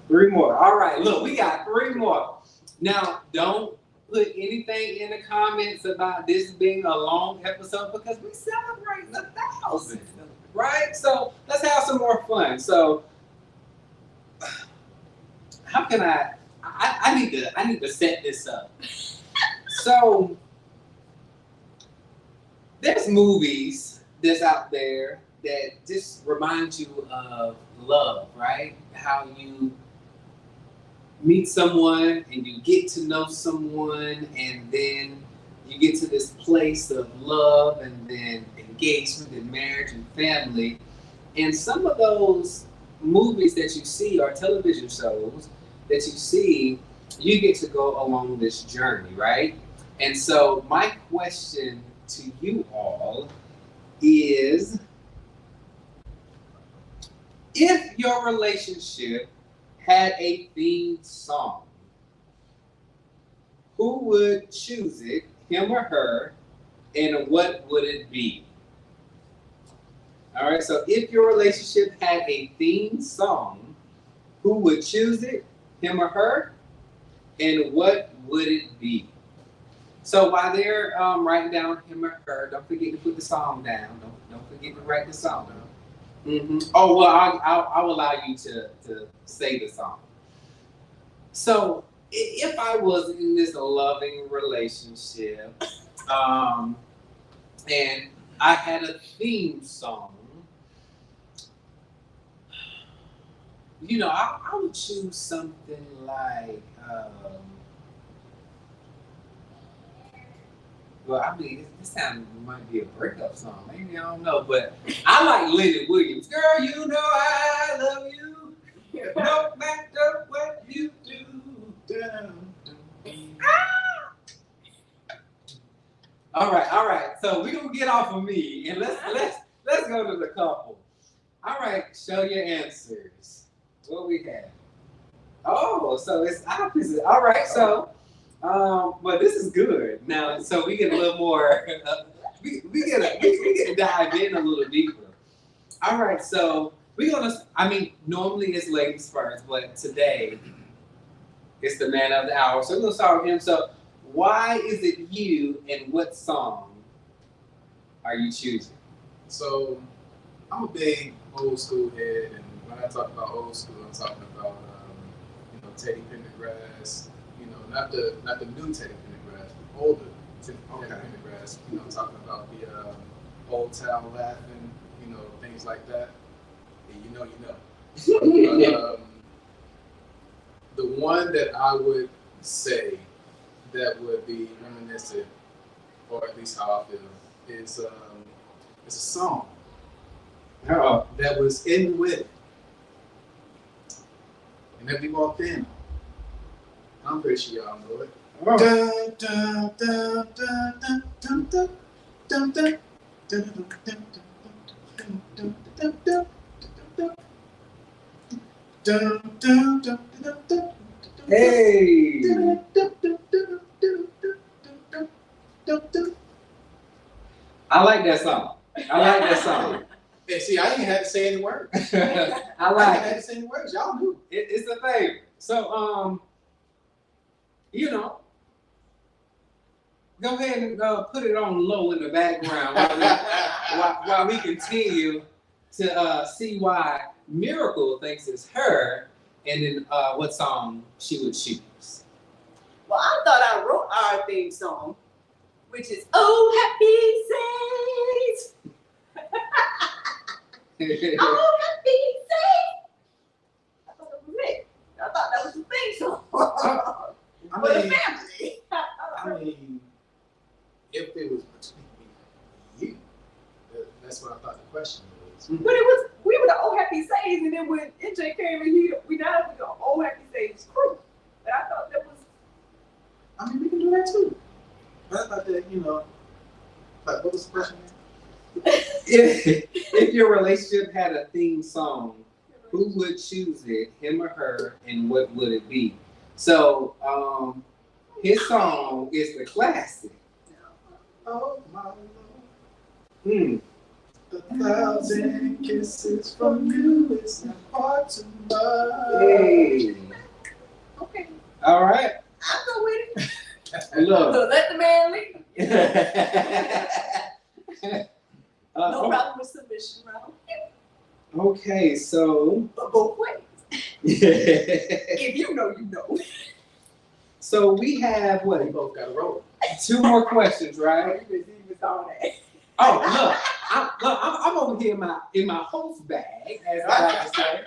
3 more. All right, look, we got 3 more. Now, don't put anything in the comments about this being a long episode, because we celebrate 1,000, right? So let's have some more fun. So how can I need to set this up. So there's movies that's out there that just remind you of love, right? How you meet someone and you get to know someone, and then you get to this place of love, and then engagement and marriage and family. And some of those movies that you see, or television shows that you see, you get to go along this journey, right? And so my question to you all is, if your relationship had a theme song, who would choose it, him or her, and what would it be? All right, so if your relationship had a theme song, who would choose it, him or her, and what would it be? So while they're writing down him or her, don't forget to put the song down. Don't forget to write the song down. Mm-hmm. Oh, well, I'll allow you to say the song. So if I was in this loving relationship, and I had a theme song, you know, I would choose something like, well, I mean, this might be a breakup song. Maybe, I don't know. But I like Leonard Williams. Girl, you know I love you. No matter what you do. All right. So we're going to get off of me. And let's go to the couple. All right, show your answers. What we have? Oh, so it's opposite. All right, so... but this is good now. So we get a little more. We get to dive in a little deeper. All right, so we're gonna. I mean, normally it's ladies first, but today it's the man of the hour. So we're gonna start with him. So why is it you, and what song are you choosing? So I'm a big old school head, and when I talk about old school, I'm talking about Teddy Pendergrass. You know, not the new Teddy Pendergrass, but older Teddy Pendergrass. You know, I'm talking about the Old Town Laughing, you know, things like that. And you know. The one that I would say that would be reminiscent, or at least how I feel, is it's a song that was in the wedding. And then we walked in. I'm pretty sure y'all know it. Oh. Dun, dun, dun, dun, dun, dun, dun, dun, dun, dun, dun, dun, dun, dun, dun, dun. Dun, dun, dun, dun, dun. Hey. I like that song. I like that song. And see, I didn't have to say any words. I I like didn't have it. to say any words. Y'all knew. It's a favorite. So, you know, go ahead and put it on low in the background while we continue to see why Miracle thinks it's her, and then what song she would choose. Well, I thought I wrote our theme song, which is "Oh Happy Saints." Oh Happy Saints. I thought that was it. I thought that was the theme song for the family. I mean, if it was between me and you, that's what I thought the question was. But it was, we were the Oh Happy Saints, and then when NJ came in, we now with the Oh Happy Saints crew. And I thought that was. I mean, we can do that too. But I thought that, you know, like, what was the question? If your relationship had a theme song, who would choose it, him or her, and what would it be? So, his song is the classic. Oh, my love. Hmm. 1,000 kisses from you, it's not hard to love. Hey. Okay, All right. I'll go with it. Look. So let the man lead. No Uh, problem with submission, right? okay, so. But both ways. If you know, you know. So we have We what? both got to roll. 2 more questions, right? You was on that. Oh, I'm over here in my host bag, as I like to say.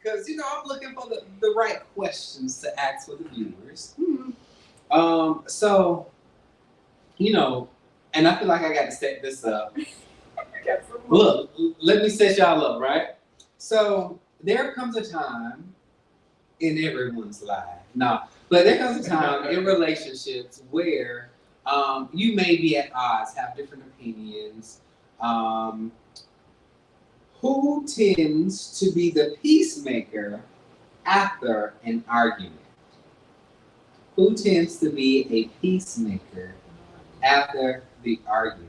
Because I'm looking for the right questions to ask for the viewers. So, and I feel like I got to set this up. Look, let me set y'all up, right? So there comes a time in everyone's life. But there comes a time in relationships where you may be at odds, have different opinions. Who tends to be the peacemaker after an argument? Who tends to be a peacemaker after the argument?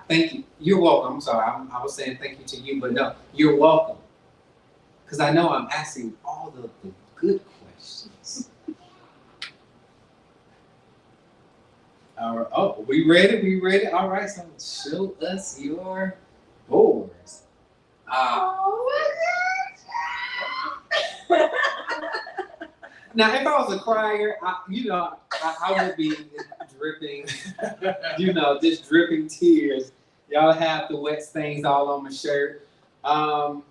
Thank you. You're welcome. I'm sorry. I was saying thank you to you, but no, you're welcome. Because I know I'm asking all the good questions. All right. Oh, we ready? We ready? All right. So show us your boards. Now, if I was a crier, I would be dripping, just dripping tears. Y'all have the wet stains all on my shirt. And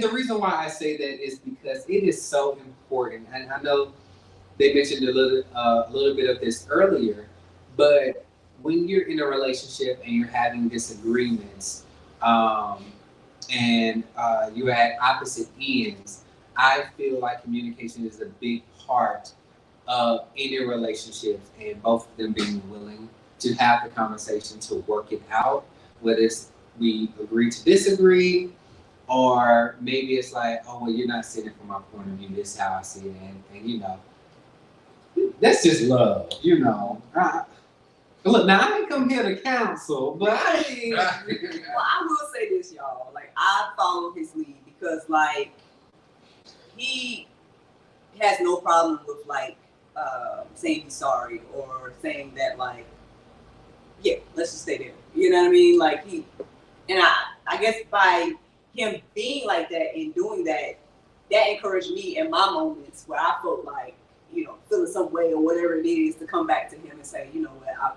the reason why I say that is because it is so important. And I know they mentioned a little bit of this earlier, but when you're in a relationship and you're having disagreements, and you're at opposite ends, I feel like communication is a big part of any relationship, and both of them being willing to have the conversation to work it out, whether it's we agree to disagree, or maybe it's like, oh, well, you're not seeing it from my point of view, this is how I see it, and that's just love, Look, now I didn't come here to counsel, but I mean, Well, I will say this, y'all. Like, I follow his lead because, like, he has no problem with, like, saying he's sorry or saying that, like, yeah, let's just stay there. You know what I mean? Like, I guess by him being like that and doing that, that encouraged me in my moments where I felt like, feeling some way or whatever it is, to come back to him and say, you know what, I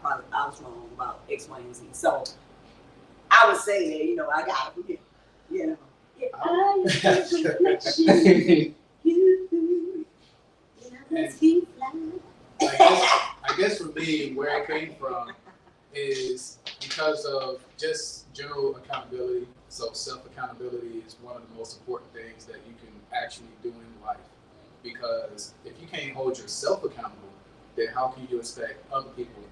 was wrong about X, Y, and Z. So I would say that, I got it from him. Yeah, I I guess for me, where it came from is because of just general accountability. So self-accountability is one of the most important things that you can actually do in life. Because if you can't hold yourself accountable, then how can you expect other people,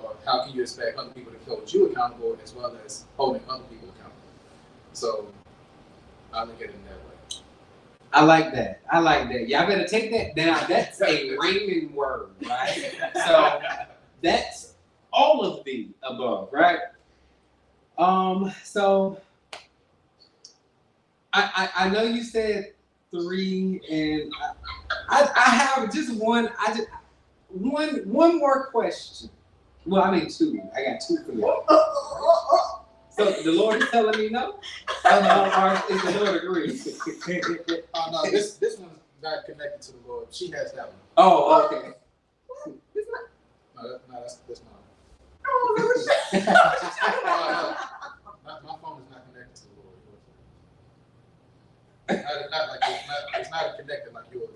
or how can you expect other people to hold you accountable as well as holding other people accountable? So I look at it in that way. I like that. I like that. Y'all better take that down. That's a Raymond word, right? So that's all of the above, right? So I know you said 3, and I have just one. One more question. Well, I mean 2. I got 2 for you. So the Lord is telling me no, or is the Lord agreeing? Oh no, this one's not connected to the Lord. She has that one. Oh, okay. No, that's mine. Oh, My phone is not connected to the Lord. It's not connected like yours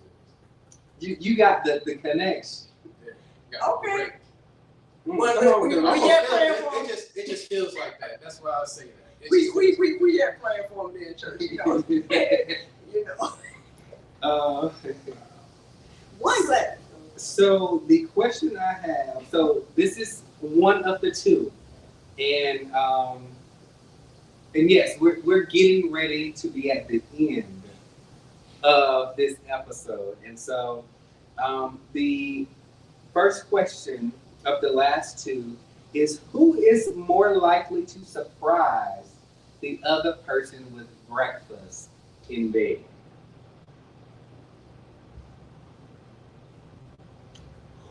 is. You got the connection. Yeah, Okay. Come Well, on, we come on. yet praying for him. It just feels like that. That's why I say that. We yet praying for him there in church. You know. One glass. So the question I have, so this is one of the 2, and yes, we're getting ready to be at the end of this episode, and so the first question of the last 2 is, who is more likely to surprise the other person with breakfast in bed?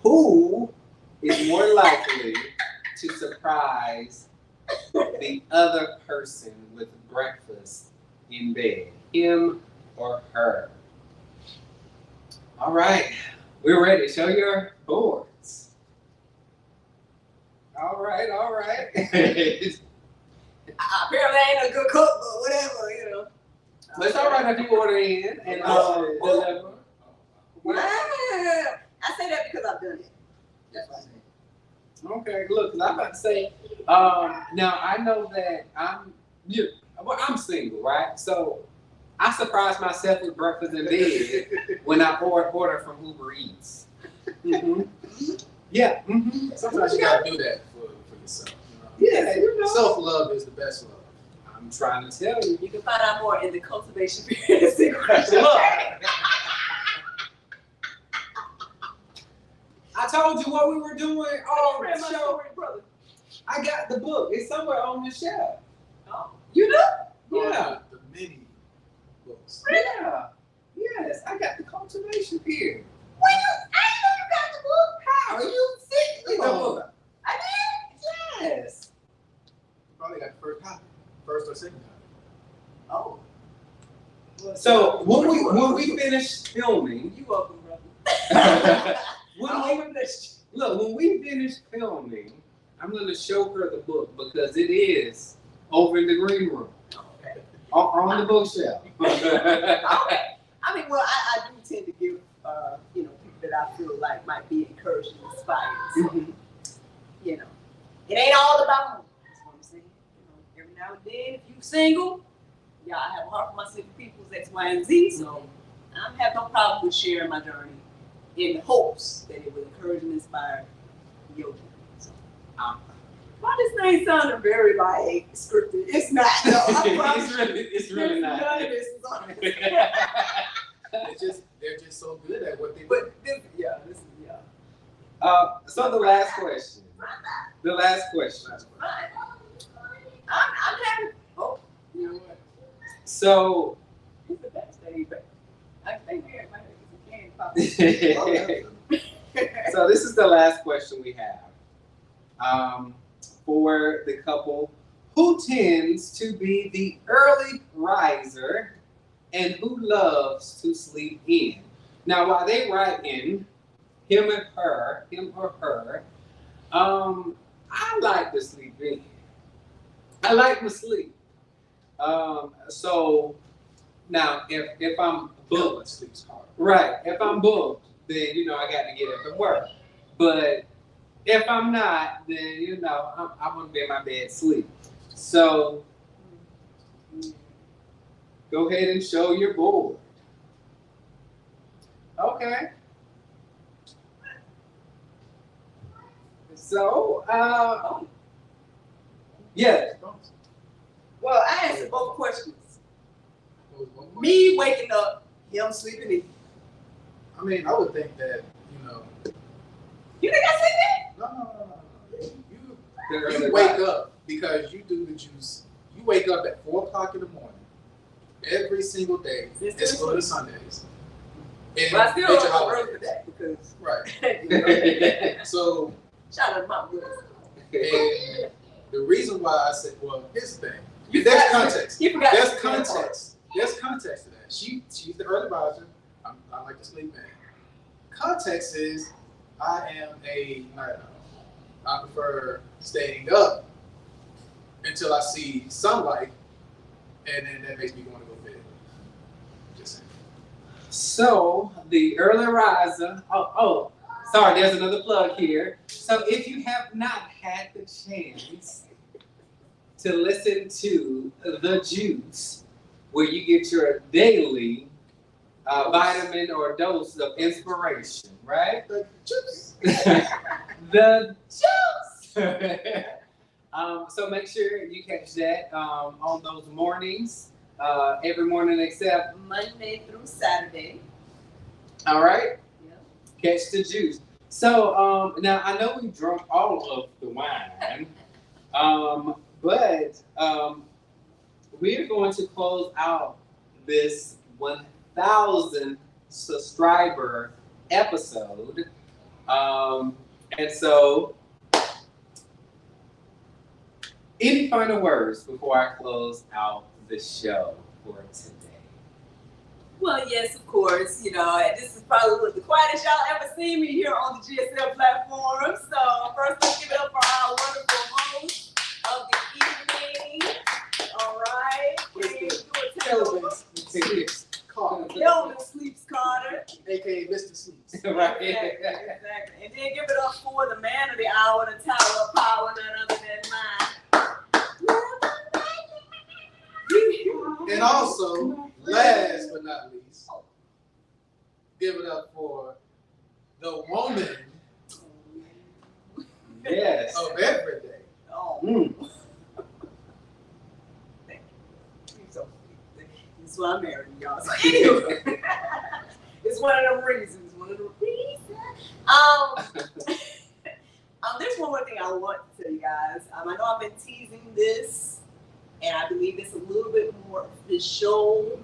Who is more likely to surprise the other person with breakfast in bed? Him or her? All right, we're ready. Show your boards. All right. Apparently I ain't a good cook, but whatever, you know. But it's all right if you order in and deliver. I say that because I've done it. That's what I say. Okay, look, 'cause I'm about to say, now I know that I'm single, right? So I surprise myself with breakfast in bed when I order from Uber Eats. Mm-hmm. Yeah. Mm-hmm. Sometimes you gotta do that for yourself. Yeah, you know. Self-love is the best love. I'm trying to tell you. You can find out more in the cultivation period. Look, I told you what we were doing on Read the my show. story, brother. I got the book. It's somewhere on the shelf. Oh, you do? Yeah. The mini books. Yeah. Yes, I got the cultivation period. I didn't know you got the book. How? You sick with the book? I did? Yes. You probably got the first copy. First or second copy. Oh. So when we finish filming, You welcome, brother. when we finish filming, I'm gonna show her the book because it is over in the green room Okay. on the bookshelf. Okay. I mean, well, I do tend to give, people that I feel like might be encouraged and inspired. So, you know, it ain't all about me. That's what I'm saying. You know, every now and then, if you single, yeah, I have a heart for my single people's X, Y, and Z. So I have no problem with sharing my journey in hopes that it will encourage and inspire your journey. So, why this thing sounded very like scripted? It's not. No, I promise it's really not. None of this is on. They're just so good at what they do. But this is. So the last question. The last question. I'm happy. Oh, you know what? So. It's the backstage, but I think here my head is a can pop. So this is the last question we have. For the couple, who tends to be the early riser and who loves to sleep in? Now, while they write in him or her, I like to sleep in. I like to sleep. So now if I'm booked, sleep's hard. right, if I'm booked, then I got to get up and work. But if I'm not, then I'm gonna be in my bed sleep. So go ahead and show your board. Okay. So yeah. Well, I answered both questions. Me waking up, him sleeping in. I mean, I would think that, You think I said that? no. The You early wake rise. up because you do the juice. You wake up at 4 o'clock in the morning every single day, excluding Sundays. And But I still major don't holidays. work for that because Right. So, shout out to my brother. and the reason why I said, well, here's the thing. You There's forgot- context. You forgot. There's to say that part. context. There's context to that. She's the early riser. I like to sleep in. Context is I am a night owl. I prefer staying up until I see sunlight, and then that makes me want to go to bed. Just saying. So the early riser. Oh, sorry. There's another plug here. So if you have not had the chance to listen to The Juice, where you get your daily vitamin or dose of inspiration, right? The juice. The Juice. So make sure you catch that on those mornings, every morning except. Monday through Saturday. All right. Yeah. Catch the juice. So now I know we drunk all of the wine, but we're going to close out this 1,000 subscriber episode, and so any final words before I close out the show for today? Well, yes, of course. This is probably the quietest y'all ever seen me here on the GSL platform. So first, let's give it up for our wonderful host of the evening. All right. Carter, Kelvin Sleeps Carter. aka Mr. Sleeps. Right. Exactly. And then give it up for the man of the hour, the tower of power, none other than mine. And also, last but not least, give it up for the woman Yes. of every day. Oh, Mm. thank you. You're so sweet. This is why I'm married, y'all. So anyway, it's one of them reasons. There's one more thing I want to tell you guys. I know I've been teasing this, and I believe it's a little bit more official.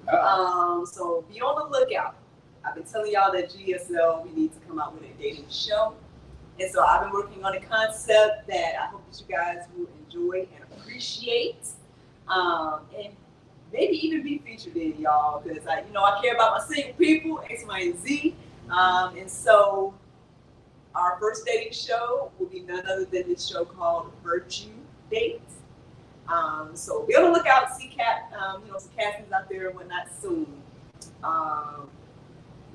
So be on the lookout. I've been telling y'all that GSL, we need to come out with a dating show. And so I've been working on a concept that I hope that you guys will enjoy and appreciate. And maybe even be featured in, y'all, because I care about my single people, X, Y, and Z. And so our first dating show will be none other than this show called Virtue Date. So be on the lookout, see some castings out there and whatnot soon.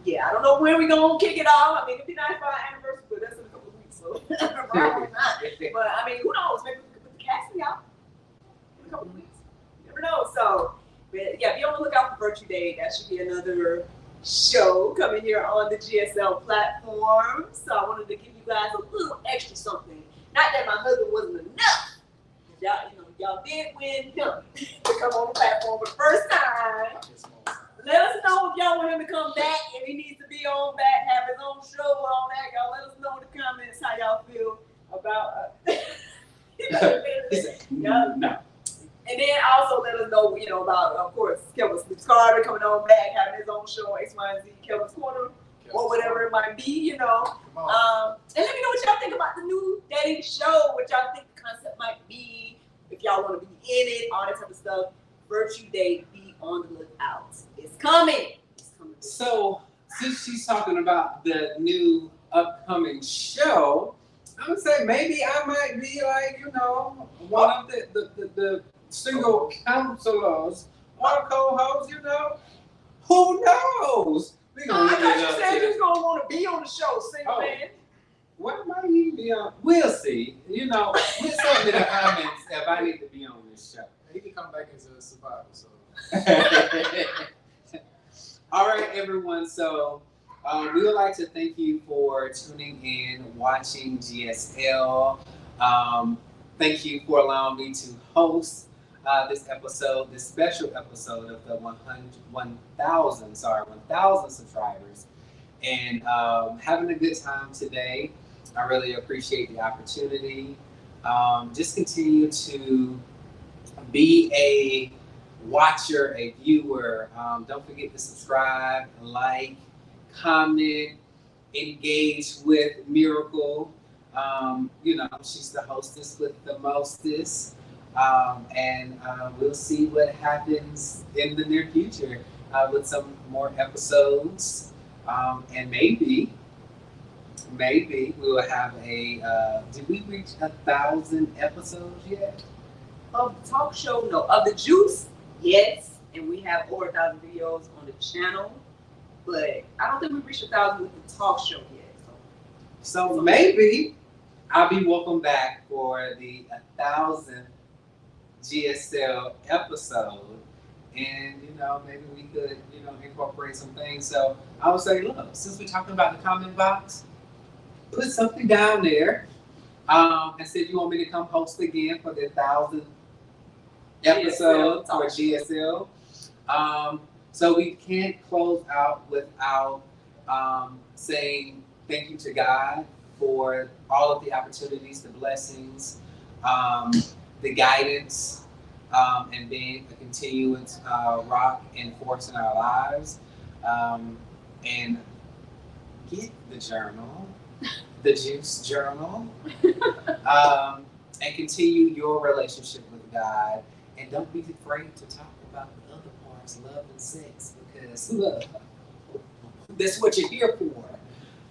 Yeah, I don't know when we're gonna kick it off. I mean, it'd be nice for our anniversary, but that's in a couple of weeks, so probably not. But I mean, who knows? Maybe we could put the casting out in a couple of weeks. You never know. So, but yeah, be on the lookout for Virtue Date. That should be another show coming here on the GSL platform. So I wanted to give you guys a little extra something. Not that my husband wasn't enough. Y'all did win him to come on the platform for the first time. Let us know if y'all want him to come back, if he needs to be on back, have his own show on that. Y'all let us know in the comments how y'all feel about No. And then also let us know, about, of course, Kelvin Sleeps Carter coming on back, having his own show, X, Y, and Z, Kelvin's Corner, or whatever it might be, And let me know what y'all think about the new dating show, what y'all think the concept might be, if y'all want to be in it, all that type of stuff. Virtue Date, be on the lookout. It's coming. So, since she's talking about the new upcoming show, I would say maybe I might be like, one of the single counselors or co-hosts, Who knows? We I gonna leave thought it you up said to you was going to want to be on the show, single man. Why might he be on? We'll see. You know, put something in the comments if I need to be on this show. He can come back as a survivor. So All right, everyone. So we would like to thank you for tuning in, watching GSL. Thank you for allowing me to host this episode, this special episode of the 1,000 subscribers, and having a good time today. I really appreciate the opportunity. Just continue to be a watcher, a viewer. Don't forget to subscribe, like, comment, engage with Miracle. You know, she's the hostess with the mostest. And we'll see what happens in the near future with some more episodes. And maybe we will have a, did we reach 1,000 episodes yet? Of the talk show, no. Of the juice, yes. And we have over 1,000 videos on the channel. But I don't think we reached 1,000 with the talk show yet. So maybe I'll be welcome back for the 1,000th GSL episode. And, you know, maybe we could, you know, incorporate some things. So I would say, look, since we're talking about the comment box, put something down there and say you want me to come host again for the 1,000th episode for GSL. So we can't close out without saying thank you to God for all of the opportunities, the blessings, the guidance, and being a continuous rock and force in our lives. And get the journal, the Juice Journal, and continue your relationship with God. And don't be afraid to talk about the other parts, love and sex, because love, that's what you're here for.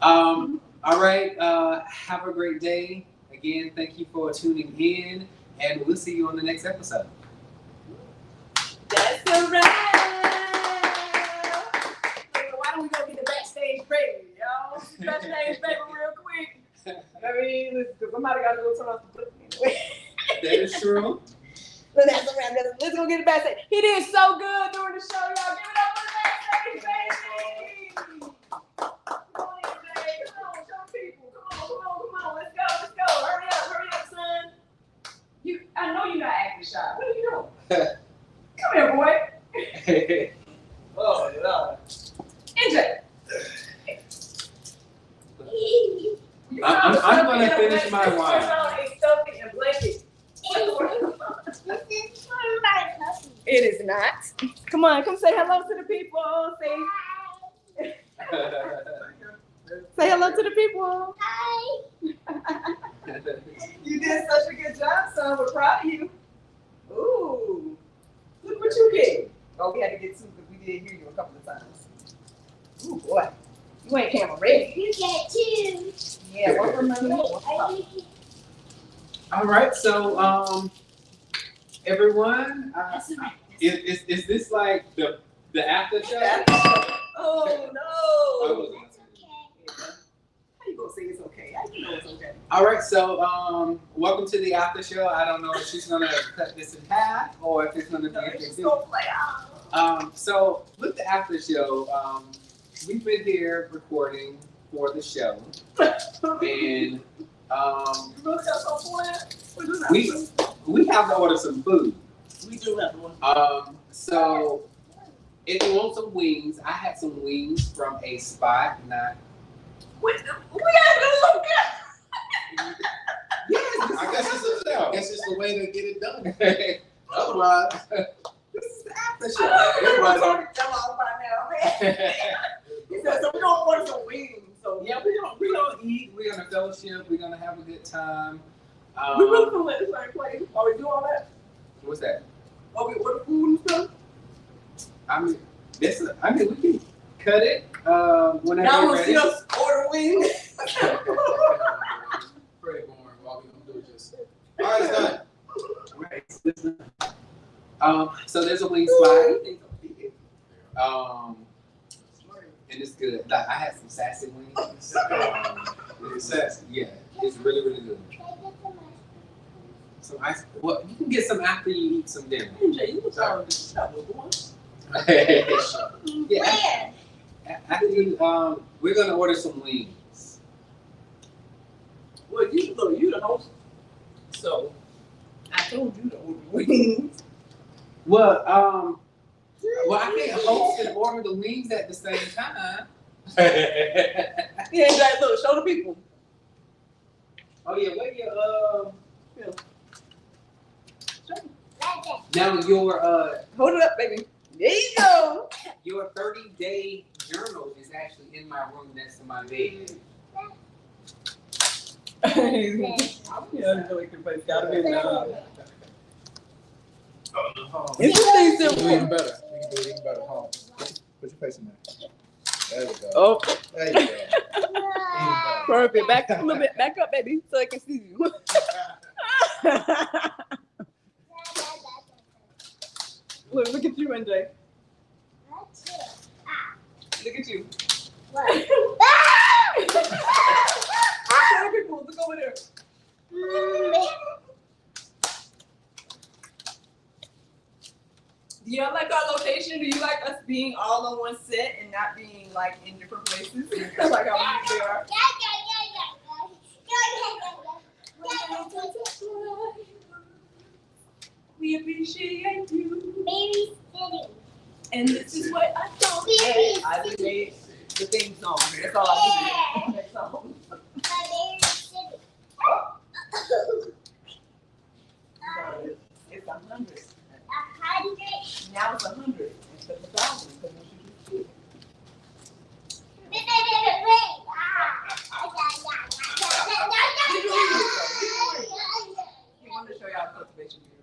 All right, have a great day. Again, thank you for tuning in, and we'll see you on the next episode. That's a wrap. Why don't we go get the backstage baby, y'all? Backstage baby real quick. I mean, because somebody got to go turn off the book anyway. That is true. But that's a wrap. Let's go get the backstage. He did so good during the show, y'all. Give it up for the backstage baby. Come on in, babe. Come on, show people. Come on. Let's go. Hurry up, son. I know you're not acting shy. What are you doing? Come here, boy. Oh, Lord. NJ. I'm going to finish my wine. It is not. Come on, come say hello to the people. Say hello to the people. Hi. You did such a good job, son. We're proud of you. Ooh. Look what you get. Oh, we had to get two because we did hear you a couple of times. Ooh, boy. You ain't camera ready. You get two. Yeah, one for money. All right, so everyone, is this like the after show? Oh, no. Oh, That's okay. How you gonna say it's okay? How you know it's okay? all right, so welcome to the after show. I don't know if she's gonna cut this in half or if it's gonna be No, a it's just big gonna play out. So with the after show, we've been here recording for the show, and You really got some plan? we have to order some food. We do have one. So if you want some wings, I had some wings from a spot. Not We gotta do look good. yes, I guess it's the way to get it done. this Otherwise, is the after I show. know, Everybody's we're gonna tell all by now, man. He said, so we're gonna order some wings. So yeah, we're gonna eat. We're gonna fellowship. We're gonna have a good time. we really gonna let this thing play. Are we do all that? What's that? Are we order food and stuff? I mean, we can cut it whenever Y'all you're wanna see ready. us order wings? pretty boring. All we gonna do is just. All right, it's done. Right. So there's a wing spot. and it's good. Like I had some sassy wings. It's sassy. Yeah, it's really, really good. Some ice. Well, you can get some after you eat some dinner. Jay, you was already shot with one. Yeah. After you, we're gonna order some wings. Well, you the host, so I told you to order wings. Well, I can't host and order the wings at the same time. Yeah, Jay, look, show the people. Oh yeah, where your Show them. now your Hold it up, baby. There you go. your 30-day journal is actually in my room next to my bed. Yeah, Joey can face. Gotta be enough. Oh, It's we thing can do simple. even better. We can do it even better. Hold on. Put your face in there. There you go. Oh, There you go. Even better. perfect. Back up a little bit. Back up, baby, so I can see you. Look at you, NJ. Look at you. Show the people. Look over there. Do y'all like our location? Do you like us being all on one set and not being like in different places? Like how we usually are. We appreciate you. And this is what I thought. I just made the theme song. That's all I do. Next song. It's 100. Now it's 100 instead of 1,000. Because when she gets he wanted to show y'all cultivation beauty.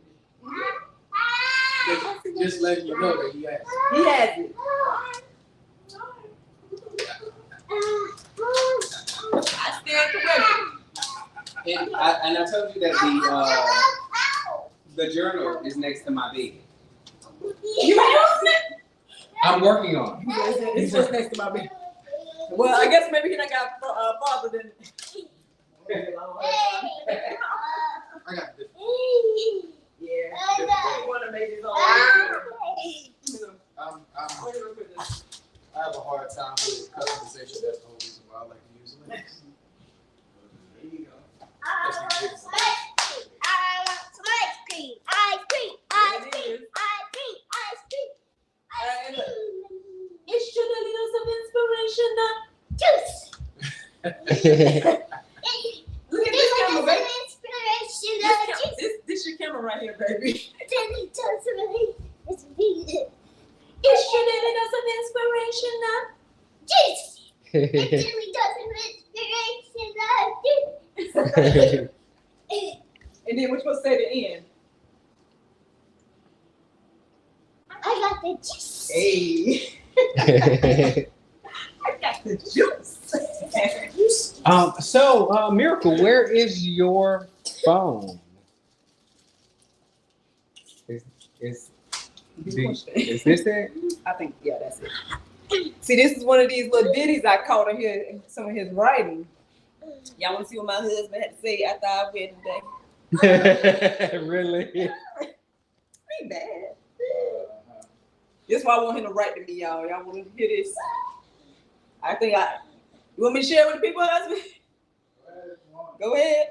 Just letting you know that he has. He has it. I stand corrected. And I told you that the journal is next to my bed. You using it? I'm working on it. It's just next to my bed. Well, I guess maybe he done got farther than. I got this. Yeah. He want to make his own. I have a hard time with customization. That's the whole reason why I like to use links. There you go. It's your little of inspiration. Look at this camera, baby. This your camera right here, baby. It's your little dose of inspiration. And then we're supposed to say the end. I got the juice. Hey. I got the juice. So, Miracle, where is your phone? Is this it? I think, yeah, that's it. See, this is one of these little ditties I caught in here in some of his writing. Y'all want to see what my husband had to say after our wedding day? Really? Ain't bad. This is why I want him to write to me, y'all. Y'all want to hear this? You want me to share with the people, husband? Go ahead.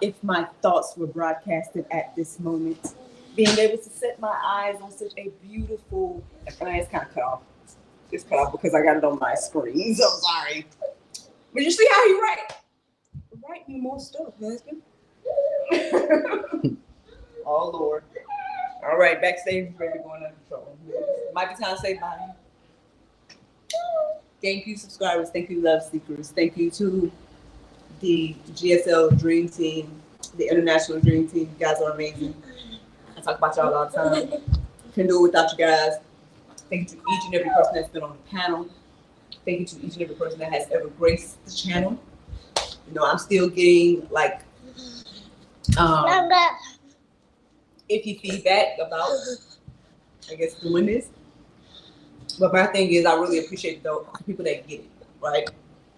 If my thoughts were broadcasted at this moment, being able to set my eyes on such a beautiful, it's kind of cut off. It's cut off because I got it on my screen, so sorry. But you see how he write? Write me more stuff, husband. Oh, Lord. All right, backstage, ready going under control. Might be time to say bye. Thank you, subscribers. Thank you, love seekers. Thank you to the GSL Dream Team, the International Dream Team. You guys are amazing. I talk about y'all all the time. Couldn't do it without you guys. Thank you to each and every person that's been on the panel. Thank you to each and every person that has ever graced the channel. You know, I'm still getting like iffy feedback about, I guess, doing this. But my thing is, I really appreciate the people that get it, right?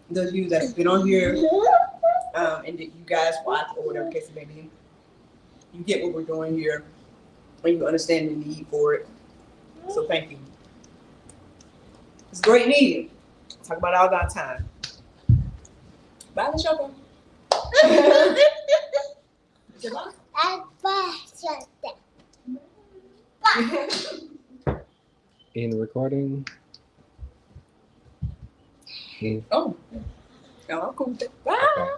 Those of you that's been on here, and that you guys watch or whatever the case may be, you get what we're doing here, and you understand the need for it. So thank you. It's great need. Talk about all that time. Bye, Lashaka. In recording. Oh, I'm cool with it. Bye. Okay.